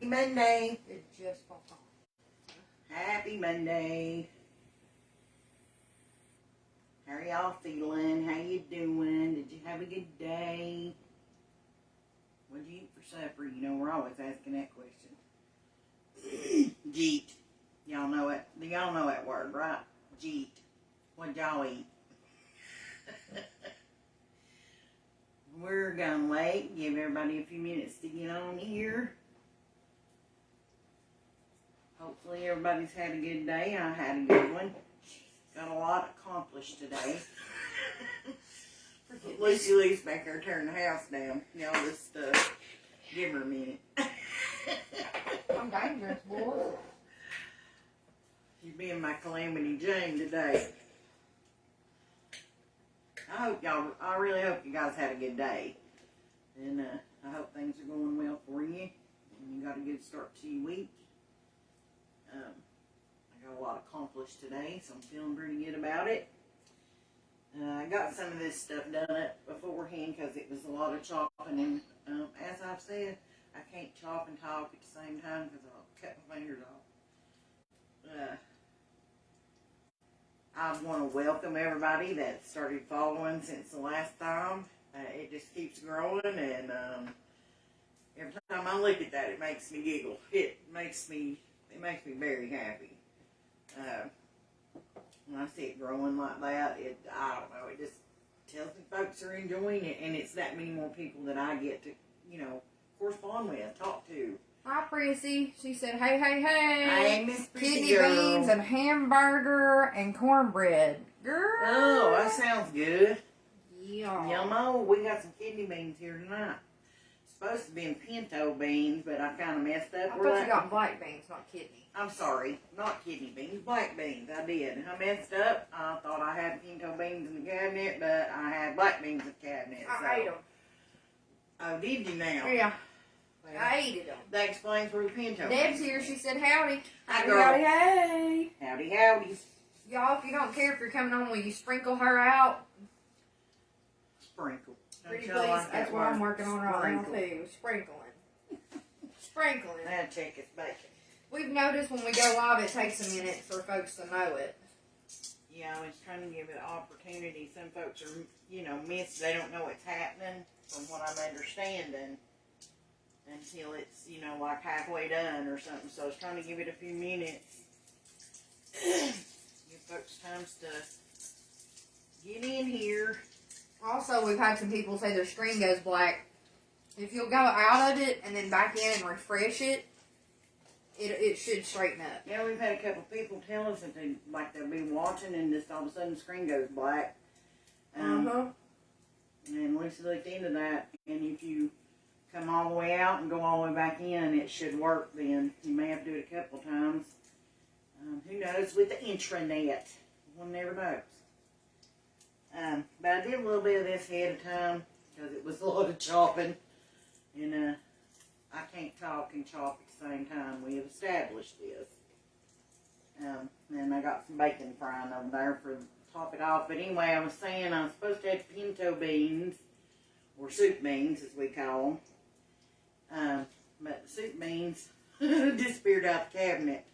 Monday. It just popped on. Happy Monday. How are y'all feeling? How you doing? Did you have a good day? What'd you eat for supper? You know, we're always asking that question. Jeet. Y'all know it. Y'all know that word, right? Jeet. What'd y'all eat? We're gonna wait. Give everybody a few minutes to get on here. Hopefully everybody's had a good day. I had a good one. Got a lot accomplished today. Lucy Lee's back there turning the house down. Y'all just give her a minute. I'm dangerous, boy. She's being my Calamity Jane today. I really hope you guys had a good day. And I hope things are going well for you. And you got a good start to your week. I got a lot accomplished today, so I'm feeling pretty good about it. I got some of this stuff done up beforehand because it was a lot of chopping. And as I've said, I can't chop and talk at the same time because I'll cut my fingers off. I want to welcome everybody that started following since the last time. It just keeps growing, and every time I look at that, it makes me giggle. It makes me very happy. When I see it growing like that, I don't know, it just tells me folks are enjoying it, and it's that many more people that I get to, correspond with, talk to. Hi, Prissy. She said, hey, hey, hey. Hey, Miss Prissy Kidney girl. beans and hamburger and cornbread. Girl. Oh, that sounds good. Yeah. Yummo, we got some kidney beans here tonight. Supposed to be pinto beans, but I kind of messed up. I thought you got black beans, not kidney. I'm sorry, not kidney beans, black beans. I did. I messed up. I thought I had pinto beans in the cabinet, but I had black beans in the cabinet. I ate them. Oh, did you now? Yeah. Well, I ate them. that explains where the pinto Deb's beans here. are. She said, howdy. Hi, girl. Howdy, hey. Howdy, howdies. Y'all, if you don't care if you're coming on, will you sprinkle her out? Sprinkle. Pretty Don't please. y'all like That's that what word? I'm working on right now, Sprinkle. too. Sprinkling. Sprinkling. Now check its bacon. We've noticed when we go live, it takes a minute for folks to know it. Yeah, I was trying to give it opportunity. Some folks are, missed. They don't know what's happening from what I'm understanding until it's, like halfway done or something. So I was trying to give it a few minutes. Give folks time to get in here. Also, we've had some people say their screen goes black. If you'll go out of it and then back in and refresh it, it should straighten up. Yeah, we've had a couple people tell us that they'll be watching and just all of a sudden the screen goes black. And Lucy looked into that, and if you come all the way out and go all the way back in, it should work then. You may have to do it a couple times. Who knows with the intranet? One never knows. But I did a little bit of this ahead of time because it was a lot of chopping. And I can't talk and chop at the same time. We have established this. And I got some bacon frying over there for top it off. But anyway, I was saying I was supposed to have pinto beans, or soup beans as we call them. But the soup beans disappeared out the cabinet.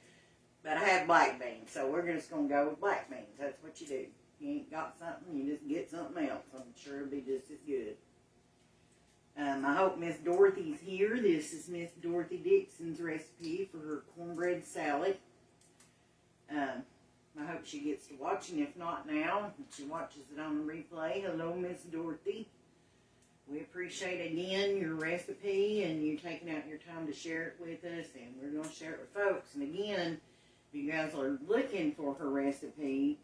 But I had black beans, so we're just going to go with black beans. That's what you do. You ain't got something, you just get something else. I'm sure it'll be just as good. I hope Miss Dorothy's here. This is Miss Dorothy Dixon's recipe for her cornbread salad. I hope she gets to watch, and if not now, she watches it on the replay. Hello, Miss Dorothy. We appreciate, again, your recipe and you taking out your time to share it with us, and we're going to share it with folks. And again, if you guys are looking for her recipe,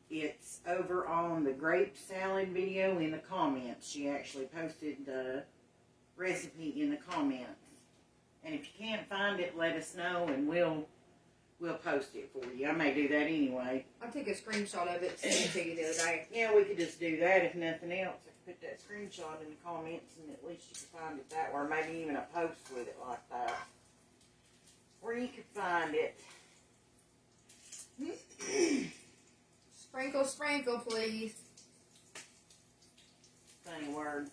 it's over on the grape salad video in the comments. She actually posted the recipe in the comments. And if you can't find it, let us know and we'll post it for you. I may do that anyway. I took a screenshot of it and sent it to you the other day. Yeah, we could just do that if nothing else. I could put that screenshot in the comments and at least you can find it that way. Or maybe even a post with it like that. Where you could find it. Sprinkle, sprinkle, please. Funny word.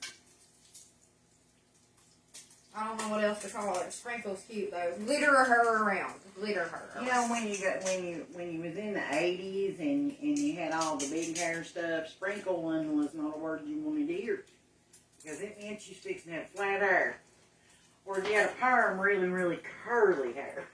I don't know what else to call it. Sprinkle's cute though. Glitter her around. Glitter her. You know, when you was in the 80s and you had all the big hair stuff, sprinkling was not a word you wanted to hear. Because it meant you fixing to have flat hair. Or you had a perm, really, really curly hair.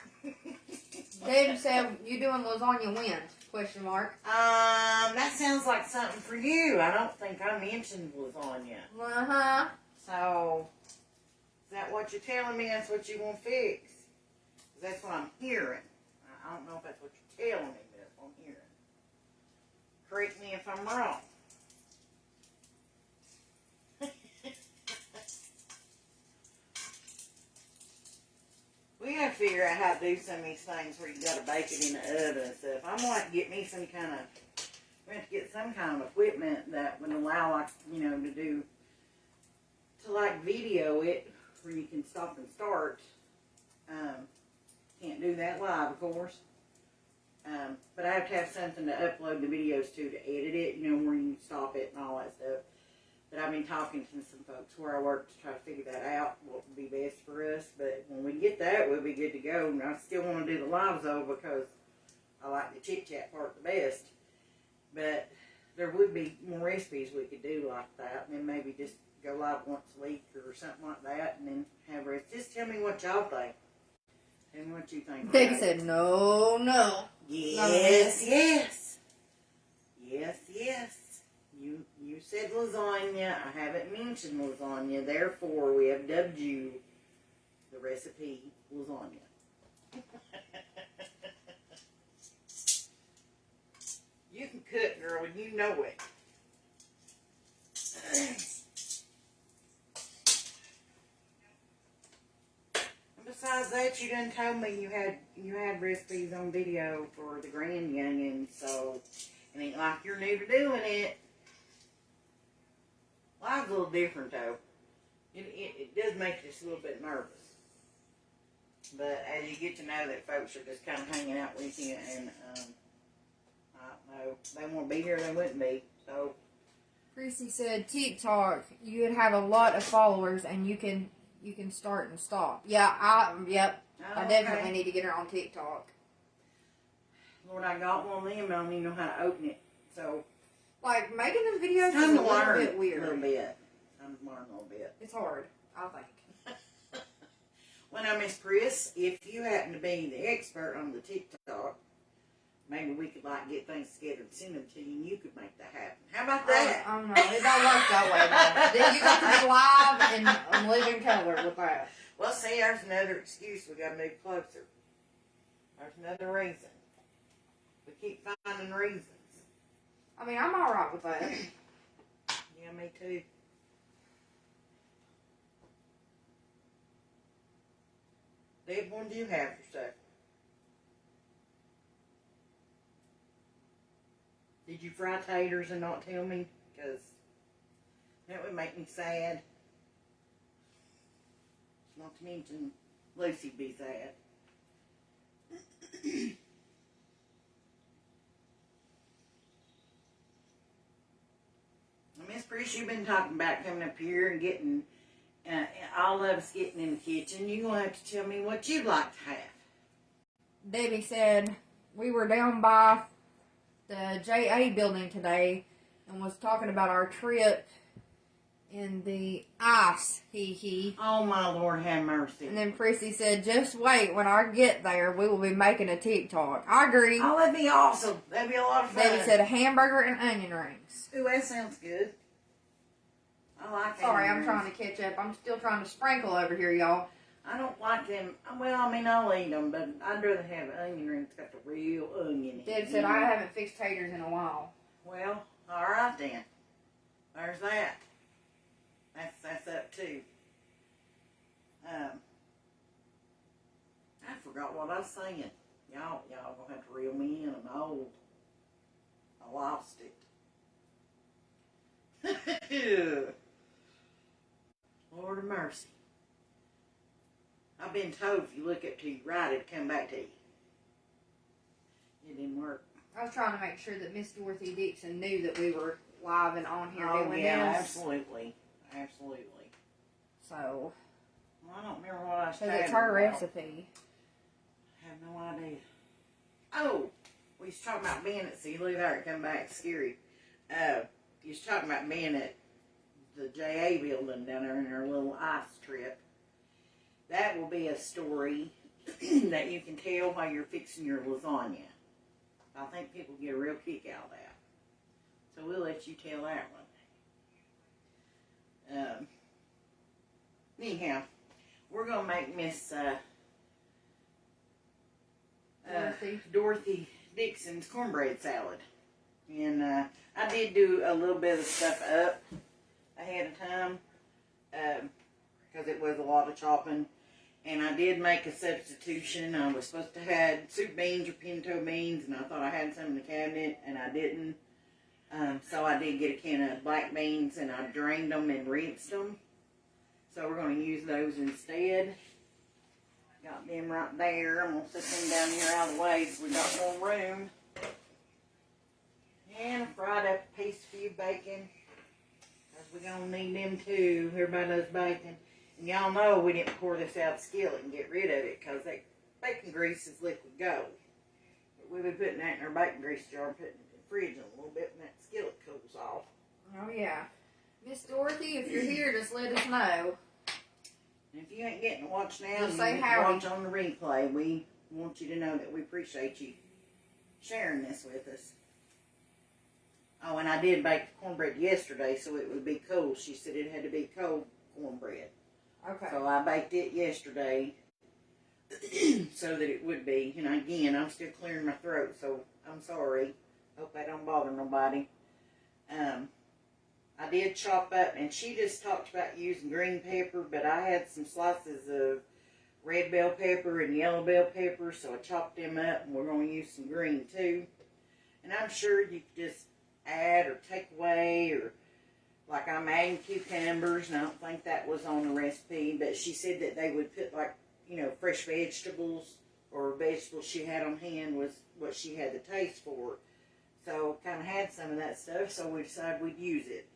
David said, you doing lasagna when? Question mark. That sounds like something for you. I don't think I mentioned lasagna. Uh-huh. So, is that what you're telling me? That's what you want to fix? 'Cause that's what I'm hearing. I don't know if that's what you're telling me, but that's what I'm hearing. Correct me if I'm wrong. We gotta figure out how to do some of these things where you gotta bake it in the oven and stuff. I'm gonna have to get me some kind of, we have to get some kind of equipment that would allow, like, you know, to like video it where you can stop and start. Can't do that live, of course. But I have to have something to upload the videos to edit it, you know, where you can stop it and all that stuff. But I've been talking to some folks where I work to try to figure that out, what would be best for us. But when we get that, we'll be good to go. And I still want to do the lives though because I like the chit-chat part the best. But there would be more recipes we could do like that. And then maybe just go live once a week or something like that. And then have rest. Just tell me what y'all think. Tell me what you think. Peggy said, no. Yes, yes. Yes, yes. You said lasagna. I haven't mentioned lasagna. Therefore, we have dubbed you the recipe lasagna. You can cook, girl, and you know it. And besides that, you done told me you had recipes on video for the grand youngin, so it ain't like you're new to doing it. Live's a little different though. It does make you just a little bit nervous. But as you get to know that folks are just kind of hanging out with you and, I don't know, they want to be here, they wouldn't be. So. Chrissy said, TikTok, you would have a lot of followers and you can start and stop. Yeah, I definitely need to get her on TikTok. Lord, I got one of them, I don't even know how to open it. So. Like, making them videos is Time a to little learn bit weird. a little bit. Time to learn a little bit. It's hard, I think. Well, now, Miss Pris, if you happen to be the expert on the TikTok, maybe we could, like, get things together and send them to you, and you could make that happen. How about that? I don't know. It don't work that way, though. You got to be live and live in color with that. Well, see, there's another excuse. We got to move closer. There's another reason. We keep finding reasons. I mean, I'm all right with that. Yeah, me too. Deb, what do you have to say? Did you fry taters and not tell me? Because that would make me sad. Not to mention Lucy'd be sad. Miss Priest, you've been talking about coming up here and getting, all of us getting in the kitchen. You're going to have to tell me what you'd like to have. Debbie said, we were down by the JA building today and was talking about our trip in the ice, he. Oh, my Lord, have mercy. And then Prissy said, just wait, when I get there, we will be making a TikTok. I agree. Oh, that'd be awesome. That'd be a lot of fun. Debbie said a hamburger and onion rings. Ooh, that sounds good. I like that. Sorry, I'm trying to catch up. I'm still trying to sprinkle over here, y'all. I don't like them. Well, I mean, I'll eat them, but I'd rather have onion rings. Got the real onion. Deb said, I haven't fixed taters in a while. Well, all right then. There's that. That's up too. I forgot what I was saying. Y'all gonna have to reel me in. I'm old. I lost it. Lord of mercy. I've been told if you look up to your right, it'll come back to you. It didn't work. I was trying to make sure that Miss Dorothy Dixon knew that we were live and on here doing yeah, this. absolutely. Absolutely. So, Well, I don't remember what I was Because talking it's her about. recipe. I have no idea. Oh, we was talking about being at, see, look there, it come back scary. You was talking about being at the JA building down there in our little ice trip. That will be a story that you can tell while you're fixing your lasagna. I think people get a real kick out of that. So we'll let you tell that one. Anyhow, we're going to make Miss Dorothy Dixon's cornbread salad. And I did do a little bit of stuff up ahead of time because it was a lot of chopping. And I did make a substitution. I was supposed to have soup beans or pinto beans, and I thought I had some in the cabinet, and I didn't. So I did get a can of black beans, and I drained them and rinsed them. So we're going to use those instead. Got them right there. I'm going to set them down here out of the way so we got more room. And I fried up a piece of bacon, because we're going to need them too. Everybody loves bacon. And y'all know we didn't pour this out of the skillet and get rid of it, because that bacon grease is liquid gold. But we'll be putting that in our bacon grease jar and putting it in the fridge in a little bit when that skillet cools off. Oh, yeah. Miss Dorothy, if you're here, just let us know. And if you ain't getting to watch now, Just you say get to howdy. watch on the replay. We want you to know that we appreciate you sharing this with us. Oh, and I did bake the cornbread yesterday, so it would be cold. She said it had to be cold cornbread. Okay. So I baked it yesterday so that it would be. And again, I'm still clearing my throat, so I'm sorry. Hope that don't bother nobody. I did chop up, and she just talked about using green pepper, but I had some slices of red bell pepper and yellow bell pepper, so I chopped them up, and we're going to use some green too. And I'm sure you could just add or take away, or like I'm adding cucumbers, and I don't think that was on the recipe, but she said that they would put, like, you know, fresh vegetables or vegetables she had on hand was what she had the taste for. So kind of had some of that stuff, so we decided we'd use it.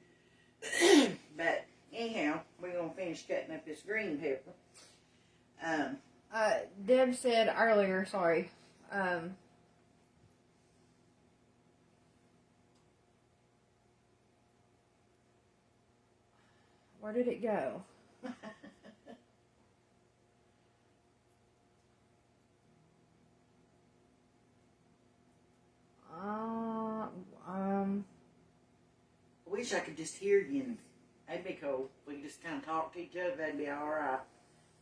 But anyhow, we're going to finish cutting up this green pepper. Deb said earlier, sorry, where did it go? I wish I could just hear you. And that'd be cool. If we could just kind of talk to each other, that'd be alright.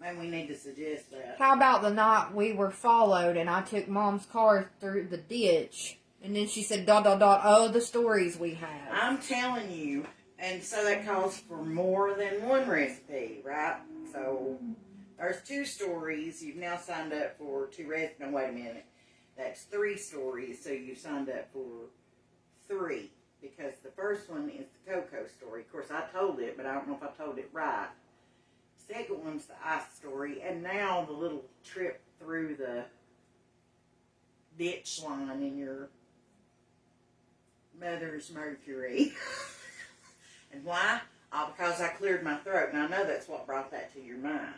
Maybe we need to suggest that. How about the night we were followed and I took Mom's car through the ditch, and then she said, ... oh, the stories we have. I'm telling you, and so that calls for more than one recipe, right? So there's 2 stories. You've now signed up for 2 recipes. No, wait a minute. That's 3 stories, so you signed up for 3. Because the first one is the Coco story. Of course, I told it, but I don't know if I told it right. The second one's the ice story, and now the little trip through the ditch line in your mother's Mercury. And why? Because I cleared my throat, and I know that's what brought that to your mind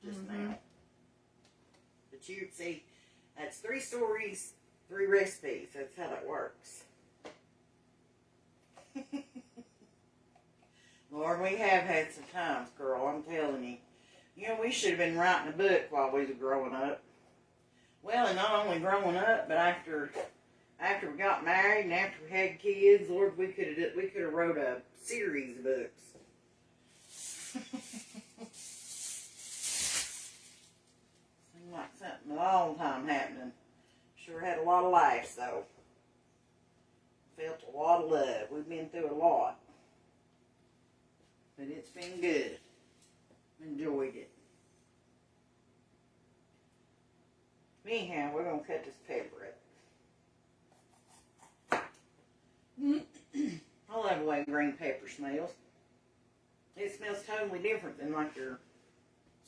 just now. But you see, that's 3 stories, 3 recipes. That's how that works. Lord, we have had some times, girl, I'm telling you. You know, we should have been writing a book while we was growing up. Well, and not only growing up, but after we got married and after we had kids, Lord, we could have wrote a series of books. Seemed like something a long time happening. Sure had a lot of life, though. Felt a lot of love. We've been through a lot. But it's been good. Enjoyed it. Anyhow, we're going to cut this pepper up. I love the way green pepper smells. It smells totally different than like your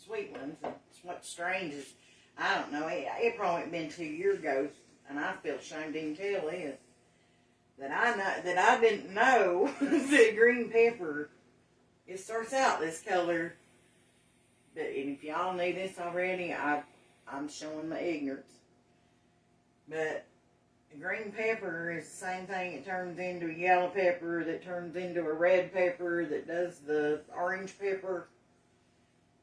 sweet ones. And what's strange is, I don't know, it probably been 2 years ago, and I feel ashamed to even tell this, that I didn't know that green pepper, it starts out this color, But and if y'all knew this already, I'm showing my ignorance. But a green pepper is the same thing. It turns into a yellow pepper, that turns into a red pepper, that does the orange pepper.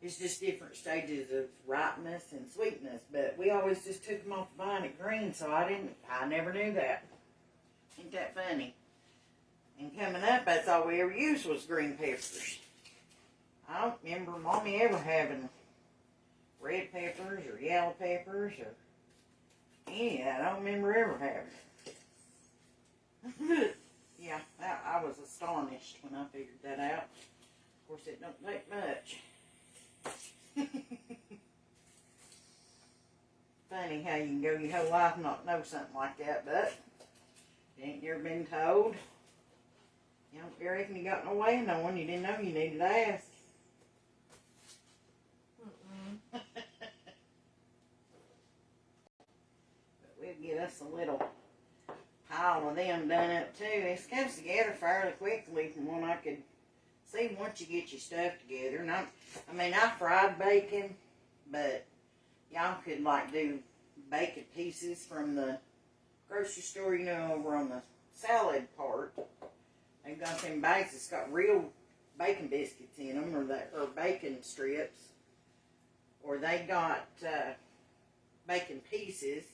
It's just different stages of ripeness and sweetness. But we always just took them off the vine at green, so I never knew that. Ain't that funny? And coming up, that's all we ever used was green peppers. I don't remember Mommy ever having red peppers or yellow peppers or any of that. I don't remember ever having it. Yeah, I was astonished when I figured that out. Of course, it don't take much. Funny how you can go your whole life and not know something like that, but ain't you ever been told? You don't reckon you got no way of knowing. You didn't know you needed to ask. But we'll get us a little pile of them done up too. This comes together fairly quickly from what I could see once you get your stuff together. And I fried bacon, but y'all could like do bacon pieces from the grocery store, you know, over on the salad part. They've got them bags that's got real bacon biscuits in them, or bacon strips, or they got bacon pieces.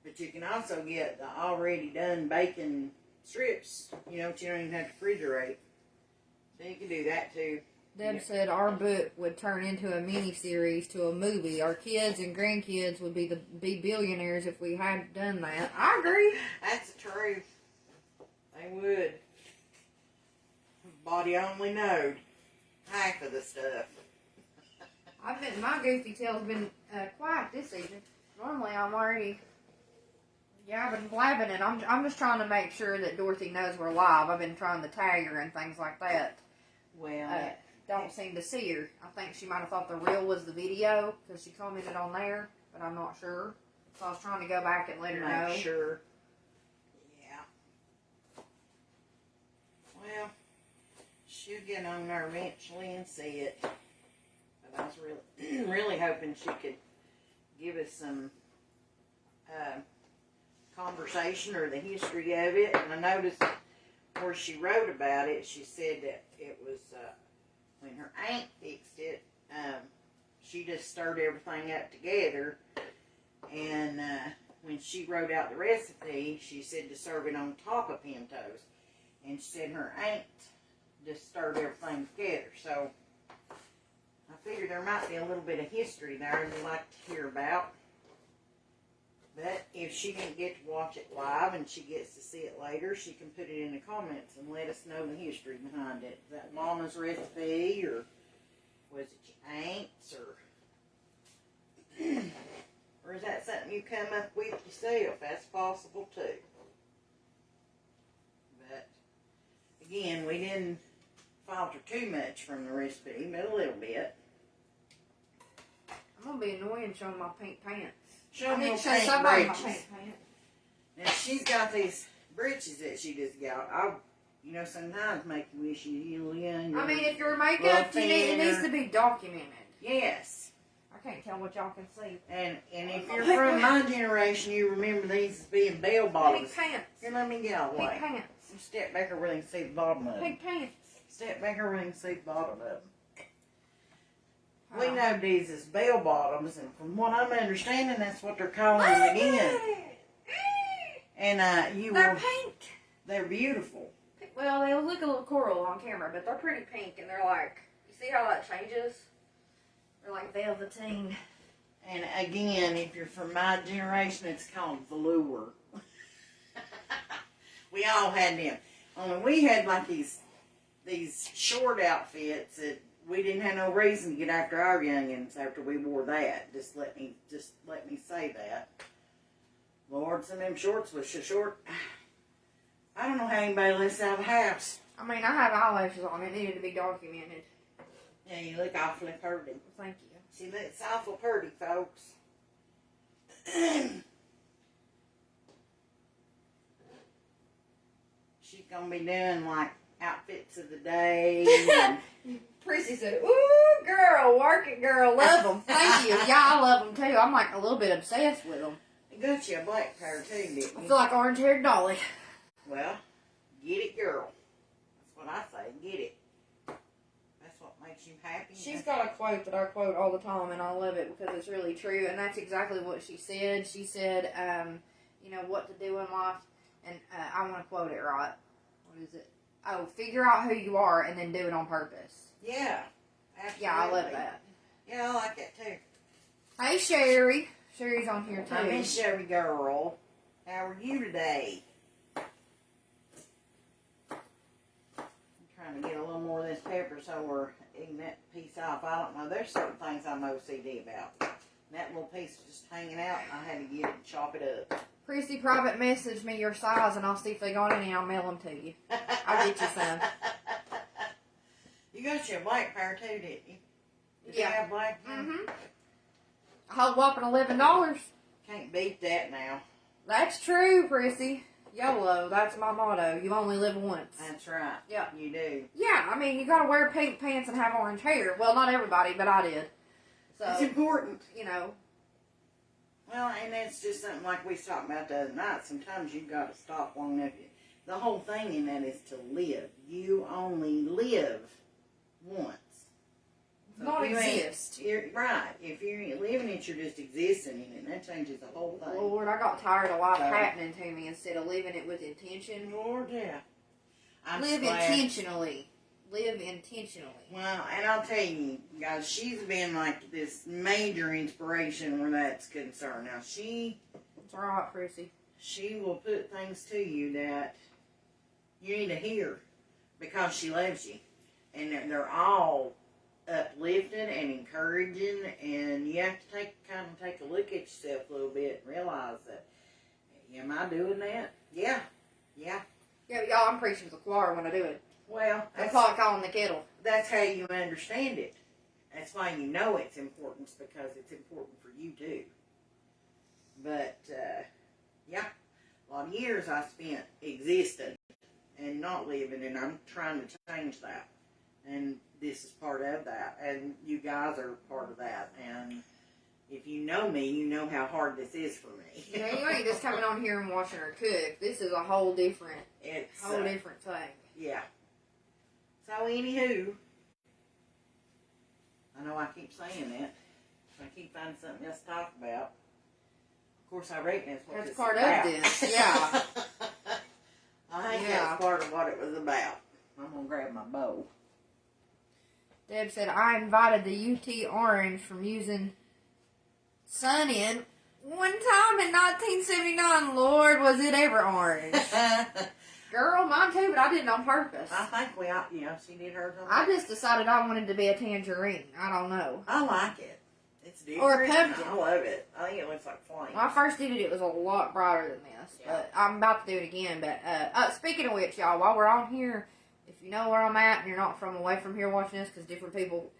But you can also get the already done bacon strips, you know, but you don't even have to refrigerate. So you can do that too. Deb said our book would turn into a mini-series to a movie. Our kids and grandkids would be billionaires if we had done that. I agree. That's the truth. They would. Body only knowed half of the stuff. My goofy tail's been quiet this evening. Normally I'm already yabbing, blabbing, and I'm just trying to make sure that Dorothy knows we're live. I've been trying to tag her and things like that. Well, don't seem to see her. I think she might have thought the reel was the video because she commented on there, but I'm not sure. So I was trying to go back and let her know. make sure. Yeah. Well, she'll get on there eventually and see it. But I was really, really hoping she could give us some conversation or the history of it. And I noticed where she wrote about it, she said that it was when her aunt fixed it, she just stirred everything up together. And when she wrote out the recipe, she said to serve it on top of pintos. And she said her aunt just stirred everything together. So I figured there might be a little bit of history there you'd like to hear about. But if she didn't get to watch it live and she gets to see it later, she can put it in the comments and let us know the history behind it. Is that Mama's recipe, or was it your aunt's, or is that something you come up with yourself? That's possible too. But again, we didn't falter too much from the recipe, but a little bit. I'm gonna be annoying showing my pink pants. Show me show pink somebody my breeches. pink pants. Now she's got these breeches that she just got. You know, sometimes make you wish you were young. I mean, if you're makeup, it needs to be documented. Yes. I can't tell what y'all can see. And if you're from my generation, you remember these as being bell bottoms. Pink pants. Here, let me get out of the way. Pink pants. Step back over where they can see the bottom of them. Pink pants. Step back over where they can see the bottom of them. We know these as bell bottoms, and from what I'm understanding, that's what they're calling them again. And they're pink. They're beautiful. Well, they look a little coral on camera, but they're pretty pink, and they're like, you see how that changes? They're like velveteen. And again, if you're from my generation, it's called velour. We all had them. Only we had like these short outfits that we didn't have no reason to get after our youngins after we wore that. Just let me say that. Lord, some of them shorts was so short. I don't know how anybody lets out of the house. I mean, I have eyelashes on. It needed to be documented. Yeah, you look awfully pretty. Thank you. She looks awful pretty, folks. She's gonna be doing like outfits of the day. Prissy said, "Ooh, girl, why Work it, girl. Love them. Thank you. Yeah, I love them too. I'm like a little bit obsessed with them. You got you a black pair too, didn't you? I feel like orange-haired Dolly. Well, get it, girl. That's what I say. Get it. That's what makes you happy. She's got a quote that I quote all the time, and I love it because it's really true, and that's exactly what she said. She said, you know, what to do in life, and I want to quote it right. What is it? Oh, figure out who you are and then do it on purpose. Yeah, absolutely. Yeah, I love that. Yeah, I like that too. Hey, Sherry. Sherry's on here too. I miss Sherry girl. How are you today? I'm trying to get a little more of this pepper so we're eating that piece off. I don't know. There's certain things I'm OCD about. That little piece is just hanging out, and I had to get it and chop it up. Prissy, private message me your size, and I'll see if they got any. I'll mail them to you. I'll get you some. You got your black pair too, didn't you? Did Yeah. you have black? Mm-hmm. A whole whopping $11. Can't beat that now. That's true, Prissy. YOLO, that's my motto. You only live once. That's right. Yeah. You do. Yeah, I mean, you gotta wear pink pants and have orange hair. Well, not everybody, but I did. So, It's important. you know. Well, and that's just something like we was talking about the other night. Sometimes you've got to stop long enough. The whole thing in that is to live. You only live once. So Not if you ain't- exist. You're right. If you ain't living it, you're just existing in it, and that changes the whole thing. Lord, I got tired of life happening to me instead of living it with intention. Lord, yeah. Live glad. intentionally. Live intentionally. Well, and I'll tell you, guys, she's been like this major inspiration where that's concerned. Now, It's alright, Prissy. she will put things to you that you need to hear because she loves you. And they're all uplifting and encouraging, and you have to kind of take a look at yourself a little bit and realize that, am I doing that? Yeah. Yeah, y'all, I'm preaching to the choir when I do it. Well, I pot calling the kettle. that's how you understand it. That's why you know it's important, because it's important for you too. But, yeah, a lot of years I spent existing and not living, and I'm trying to change that. And this is part of that, and you guys are part of that. And if you know me, you know how hard this is for me. Yeah, you ain't just coming on here and watching her cook. This is a whole different thing. Yeah. So, anywho, I know I keep saying that. I keep finding something else to talk about. Of course, I reckon that's what That's this part is of about. this, yeah. I think Yeah. that's part of what it was about. I'm going to grab my bowl. Deb said, I invited the UT Orange from using Sun In one time in 1979. Lord, was it ever orange. Girl, mine too, but I did it on purpose. I think she did hers on I just decided I wanted to be a tangerine. I don't know. I like it. It's different. Or a pumpkin. I love it. I think it looks like flame. When I first did it, it was a lot brighter than this. Yeah. But I'm about to do it again. But speaking of which, y'all, while we're on here, if you know where I'm at and you're not from away from here watching this, because different people,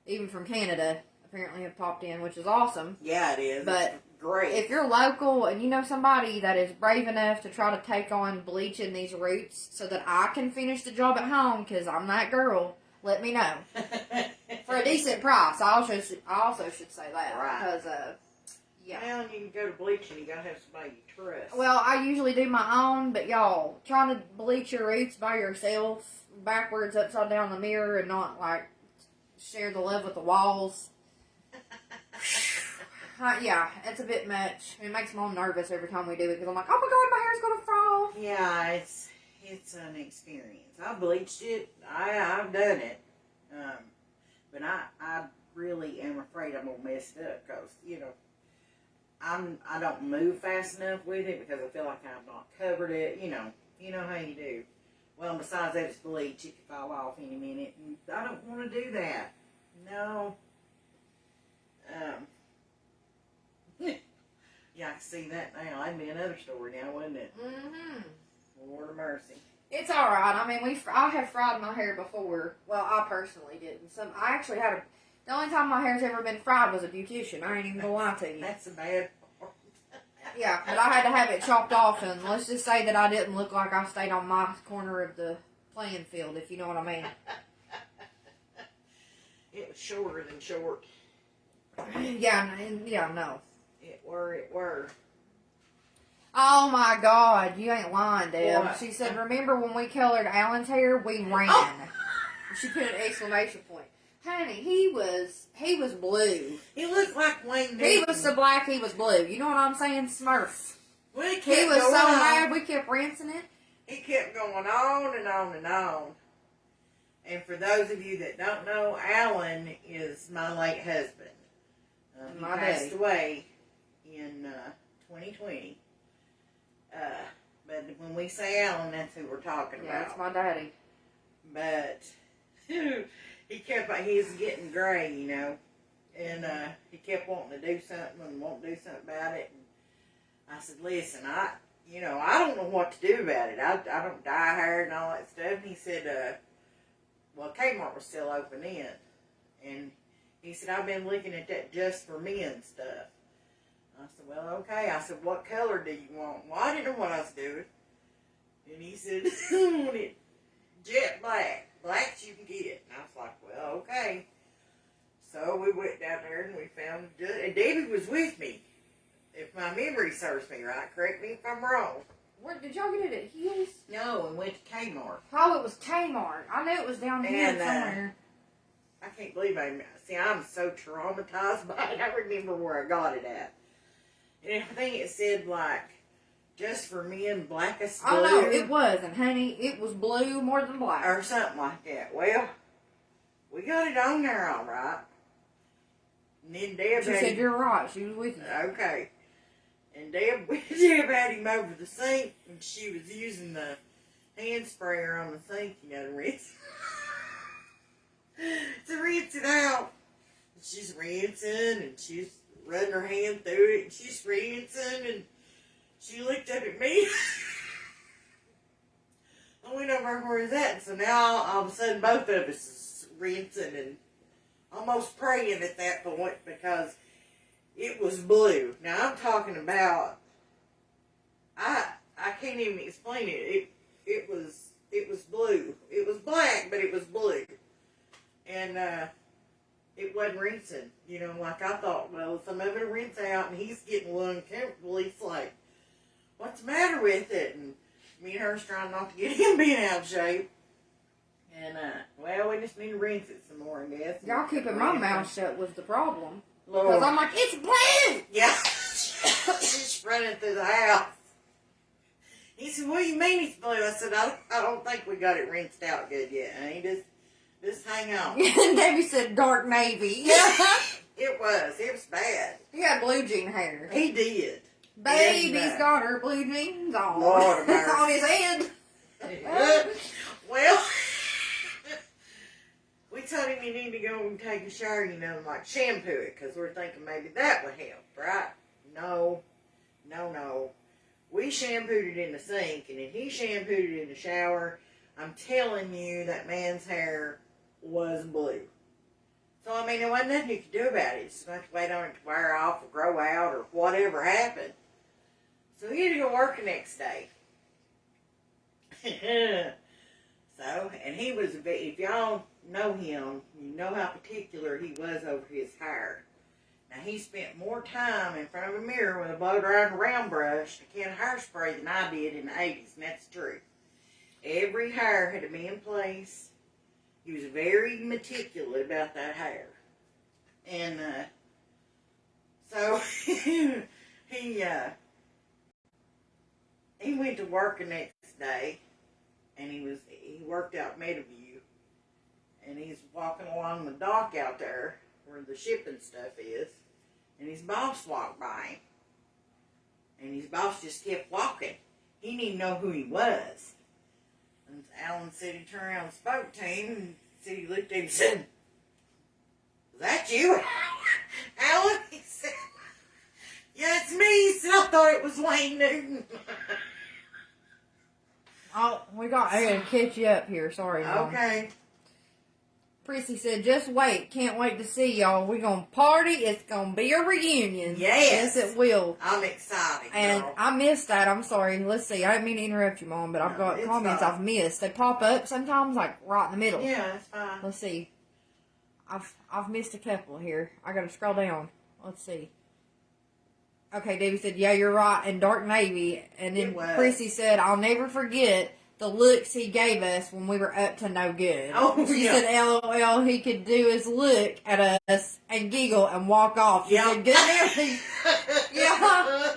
even from Canada, apparently have popped in, which is awesome. Yeah, it is. But it's great. if you're local and you know somebody that is brave enough to try to take on bleaching these roots so that I can finish the job at home, because I'm that girl, let me know. For a decent price. I also should say that. Right. Because, yeah. Well, you can go to bleaching, you gotta have somebody you trust. Well, I usually do my own, but y'all, trying to bleach your roots by yourself, backwards, upside down the mirror, and not, like, share the love with the walls. Yeah, it's a bit much. It makes Mom nervous every time we do it, because I'm like, oh my God, my hair's going to fall. Yeah, it's an experience. I bleached it. I've done it. But I really am afraid I'm gonna mess it up, because I don't move fast enough with it, because I feel like I've not covered it. You know how you do. Well, and besides that, it's bleach. It could fall off any minute, and I don't want to do that. No. Yeah, I can see that now. That'd be another story now, wouldn't it? Mm-hmm. Lord of mercy. It's alright. I mean, I have fried my hair before. Well, I personally didn't. I actually had the only time my hair's ever been fried was a beautician. I ain't even gonna lie to you. That's a bad part. Yeah, but I had to have it chopped off, and let's just say that I didn't look like I stayed on my corner of the playing field, if you know what I mean. It was shorter than short. Yeah, no. It were. Oh my God, you ain't lying, Deb. What? She said, remember when we colored Alan's hair? We ran. Oh. She put an exclamation point. Honey, he was blue. He looked like Wayne Newton. He was so black he was blue. You know what I'm saying? Smurf. Well, He was so mad we kept rinsing it. He kept going on and on and on. And for those of you that don't know, Alan is my late husband. He My passed daddy. away in 2020. But when we say Alan, that's who we're talking Yeah, about. it's my daddy. But he's getting gray, you know. And he kept wanting to do something and wanting to do something about it. And I said, listen, I don't know what to do about it. I don't dye hair and all that stuff. And he said, well, Kmart was still open then. And he said, I've been looking at that Just for Men stuff. I said, well, okay. I said, what color do you want? Well, I didn't know what I was doing. And he said, I want it jet black. Blacks you can get. And I was like, well, okay. So we went down there and we found, and David was with me. If my memory serves me right, correct me if I'm wrong. Where did y'all get it at Hughes? No, we went to Kmart. Oh, it was Kmart. I knew it was down here And, somewhere. I can't believe I'm so traumatized by it. I remember where I got it at. And I think it said, like, Just for Men, blackest blue. Oh, no, it was. And, honey, it was blue more than black. Or something like that. Well, we got it on there all right. And then Deb She said, you're right. She was with you. Okay. And Deb had him over the sink, and she was using the hand sprayer on the sink, you know, to rinse. To rinse it out. And she's rinsing, and she's running her hand through it, and she's rinsing, and she looked up at me. I went over where is that? And so now all of a sudden both of us is rinsing and almost praying at that point because it was blue. Now I'm talking about I can't even explain it. It was blue. It was black, but it was blue. And it wasn't rinsing. You know, like I thought, well, some of it will rinse out and he's getting a little uncomfortable. He's like, what's the matter with it? And me and her's trying not to get him being out of shape. And, well, we just need to rinse it some more, I guess. Y'all keeping my mouth shut was the problem. Lord. Because I'm like, it's blue! Yeah. She's running through the house. He said, what do you mean it's blue? I said, I don't think we got it rinsed out good yet, honey. Just hang on. Debbie said dark navy. Yeah, it was bad. He had blue jean hair. He did. Baby's got her blue jeans on. Lord of mercy. On his head. Well, we told him he needed to go and take a shower, you know, like shampoo it, because we're thinking maybe that would help, right? No. We shampooed it in the sink, and then he shampooed it in the shower. I'm telling you, that man's hair was blue. So, I mean, there wasn't nothing you could do about it. Just have to wait on it to wear off or grow out or whatever happened. So, he had to go work the next day. So, and he was, if y'all know him, you know how particular he was over his hair. Now, he spent more time in front of a mirror with a blow-dry and a round brush, a can of hairspray than I did in the 80s, and that's true. Every hair had to be in place. He was very meticulous about that hair. And, so, he went to work the next day, and he worked out Meadowview, and he's walking along the dock out there where the shipping stuff is, and his boss walked by him, and his boss just kept walking. He didn't even know who he was. And Alan said he turned around and spoke to him, and said he looked at him and said, "Is that you, Alan?" He said, "Yeah, it's me." He said, "I thought it was Wayne Newton." Oh, I gotta catch you up here. Sorry, Mom. Okay. Prissy said, just wait. Can't wait to see y'all. We're going to party. It's going to be a reunion. Yes. Yes, it will. I'm excited, And girl. I missed that. I'm sorry. Let's see. I didn't mean to interrupt you, Mom, but I've got it's comments fine. I've missed. They pop up sometimes, like, right in the middle. Yeah, that's fine. Let's see. I've missed a couple here. I gotta scroll down. Let's see. Okay, Davey said, yeah, you're right, and dark navy. And then Prissy said, I'll never forget the looks he gave us when we were up to no good. Oh, she said, LOL, he could do his look at us and giggle and walk off. She said, good memories. Yeah.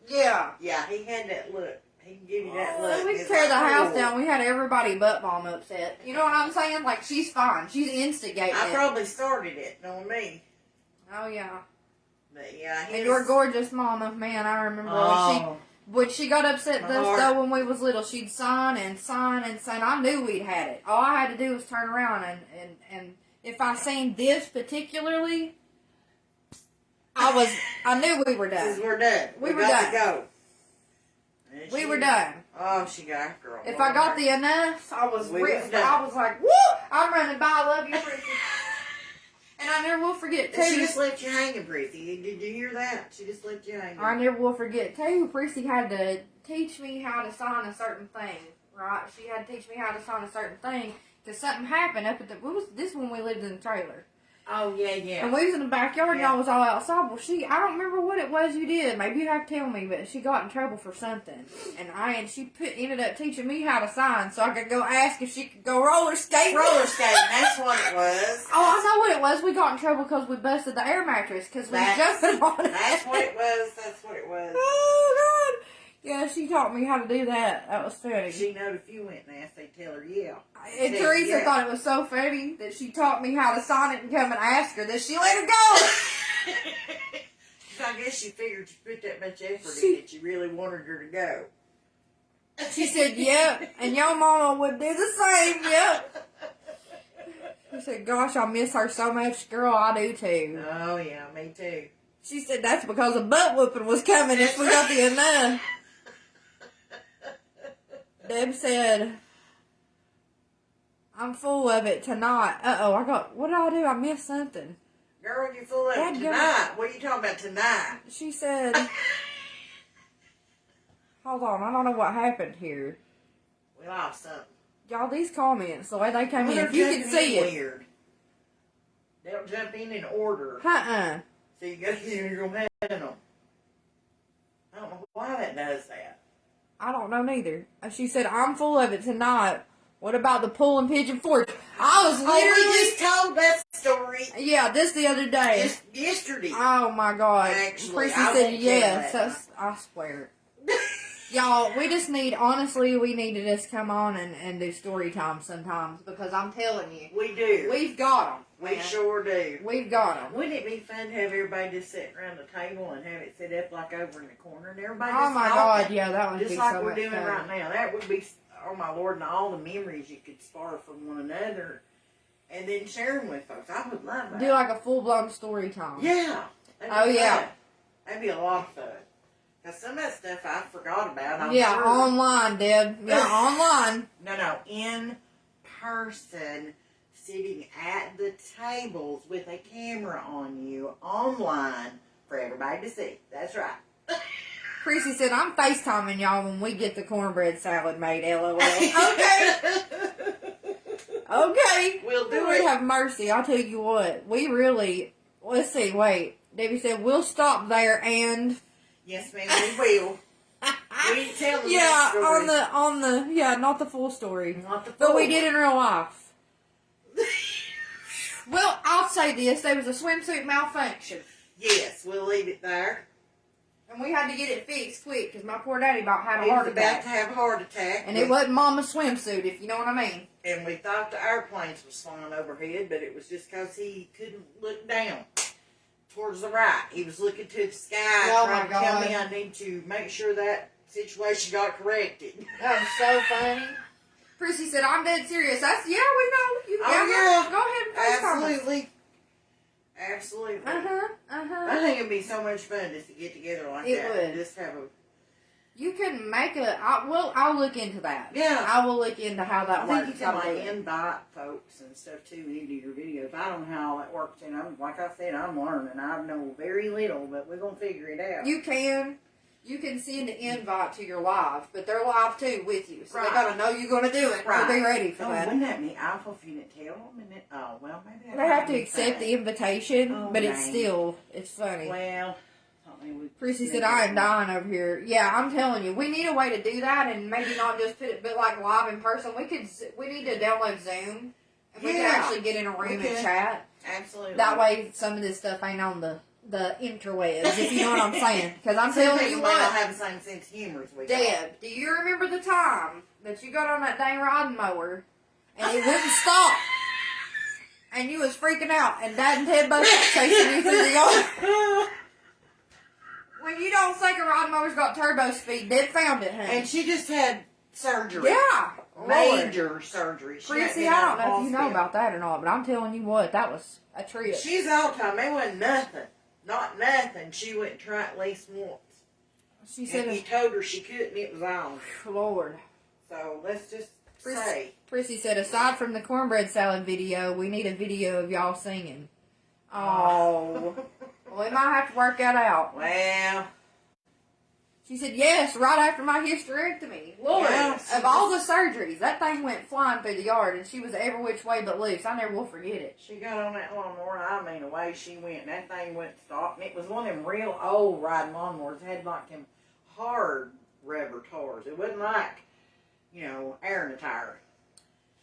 Yeah. Yeah, he had that look. He can give you that look. We could tear the house down. We had everybody but Mom upset. You know what I'm saying? Like, she's fine. She's instigating I probably started it, knowing me. Oh, yeah. But yeah, and your gorgeous mama, man, I remember when she got upset with us though when we was little, she'd sign and sign and sign. I knew we'd had it. All I had to do was turn around and if I seen this particularly, I knew we were done. We're done. We were done. To go. We were done. Oh, she got after him. If I got the enough, I was like, woo! I'm running by. I love you, Prissy. And I never will forget, too. She just left you hanging, Prissy. Did you hear that? She just left you hanging. I never will forget, too. Prissy had to teach me how to sign a certain thing, right? She had to teach me how to sign a certain thing because something happened up at this when we lived in the trailer. Oh, yeah, yeah. And we was in the backyard and y'all was all outside. Well, I don't remember what it was you did. Maybe you have to tell me, but she got in trouble for something. And she ended up teaching me how to sign so I could go ask if she could go roller skating. Roller skating, that's what it was. Oh, I know what it was. We got in trouble because we busted the air mattress because we was jumping on it. That's what it was. That's what it was. Oh, God. Yeah, she taught me how to do that. That was funny. She knowed if you went and asked, they'd tell her, yeah. And Teresa thought it was so funny that she taught me how to sign it and come and ask her that she let her go. I guess she figured you put that much effort in that you really wanted her to go. She said, yep, and your mama would do the same, yep. She said, gosh, I miss her so much. Girl, I do too. Oh, yeah, me too. She said that's because a butt whooping was coming if we got the enough. Deb said, I'm full of it tonight. What did I do? I missed something. Girl, you're full of it tonight. What are you talking about tonight? She said, hold on, I don't know what happened here. We lost something. Y'all, these comments, the way they come in, if you can see it. Weird. They'll jump in order. So you go and you're going to them. I don't know why that does that. I don't know neither. She said, I'm full of it tonight. What about the pool and pigeon forge? I was literally... we just told that story. Yeah, this the other day. Just yesterday. Oh, my God. Actually, Prissy said yes. I swear. Y'all, we just need... Honestly, we need to just come on and do story time sometimes. Because I'm telling you. We do. We've got them. We sure do. We've got them. Wouldn't it be fun to have everybody just sitting around the table and have it set up like over in the corner and everybody just my talking? God, yeah, that would just be like so we're much doing fun. right now. That would be, oh my Lord, and all the memories you could spar from one another and then share them with folks. I would love that. Do like a full-blown story time. Yeah. Yeah. That'd be a lot of fun. Because some of that stuff I forgot about. I'm yeah, sure. Online, Deb. Yeah, online. No, in person, sitting at the tables with a camera on you, online, for everybody to see. That's right. Prissy said, I'm FaceTiming y'all when we get the cornbread salad made, LOL. Okay. Okay. We'll do Lord it. have mercy. I'll tell you what. We really... Let's see. Wait. Debbie said, we'll stop there and... Yes, ma'am, we will. We ain't telling yeah, that story. yeah, not the full story. Not the full But we did in real life. Well, I'll say this. There was a swimsuit malfunction. Yes, we'll leave it there. And we had to get it fixed quick because my poor daddy about had a He heart was attack. about to have a heart attack. And it wasn't Mama's swimsuit, if you know what I mean. And we thought the airplanes was flying overhead, but it was just because he couldn't look down towards the right. He was looking to the sky, trying to tell me I need to make sure that situation got corrected. That was so funny. Prissy said, I'm dead serious. That's, yeah, we know. You, yeah. Go ahead and FaceTime us. Absolutely. Uh-huh. I think it'd be so much fun just to get together like that. It would. Just have a... You can make I'll look into that. Yeah. I will look into how that works. I think you can invite folks and stuff too into your videos. I don't know how that works. Like I said, I'm learning. I know very little, but we're going to figure it out. You can. You can send an invite to your live, but they're live too with you. So Right. they gotta know you're gonna do it. Right. So be ready for that. Wouldn't that be awful if you didn't tell them? And oh, well, maybe They have to accept the invitation, Oh, but it's dang. still, it's funny. Well, thought maybe we'd Prissy make said, it I am work. dying over here. Yeah, I'm telling you, we need a way to do that and maybe not just put it, but like live in person. We need to download Zoom and we can Yeah. actually get in a room and chat. Absolutely. That way some of this stuff ain't on the interwebs, if you know what I'm saying. Because I'm Some telling people you may not what, have the same sense of humor as we do. Deb, do you remember the time that you got on that dang riding mower and it wouldn't stop? And you was freaking out and Dad and Ted both chasing you through the yard. When you don't think a riding mower's got turbo speed, Deb found it, honey. And she just had surgery. Yeah. Major surgery. She Prissy, hadn't been I out don't know of if you know hospital. about that or not, but I'm telling you what, that was a trip. She's all the time. It wasn't nothing. Not nothing. She wouldn't try at least once. She said, If you told her she couldn't, it was on. Lord. So let's just say. Prissy said, aside from the cornbread salad video, we need a video of y'all singing. Oh. Well, we might have to work that out. Well, She said, yes, right after my hysterectomy. Lord, Yeah, of all the surgeries, that thing went flying through the yard, and she was every which way but loose. I never will forget it. she got on that lawnmower, I mean, away she went, and that thing wouldn't stop. And it was one of them real old riding lawnmowers. It had like them hard rubber tires. It wasn't like, air in the tire.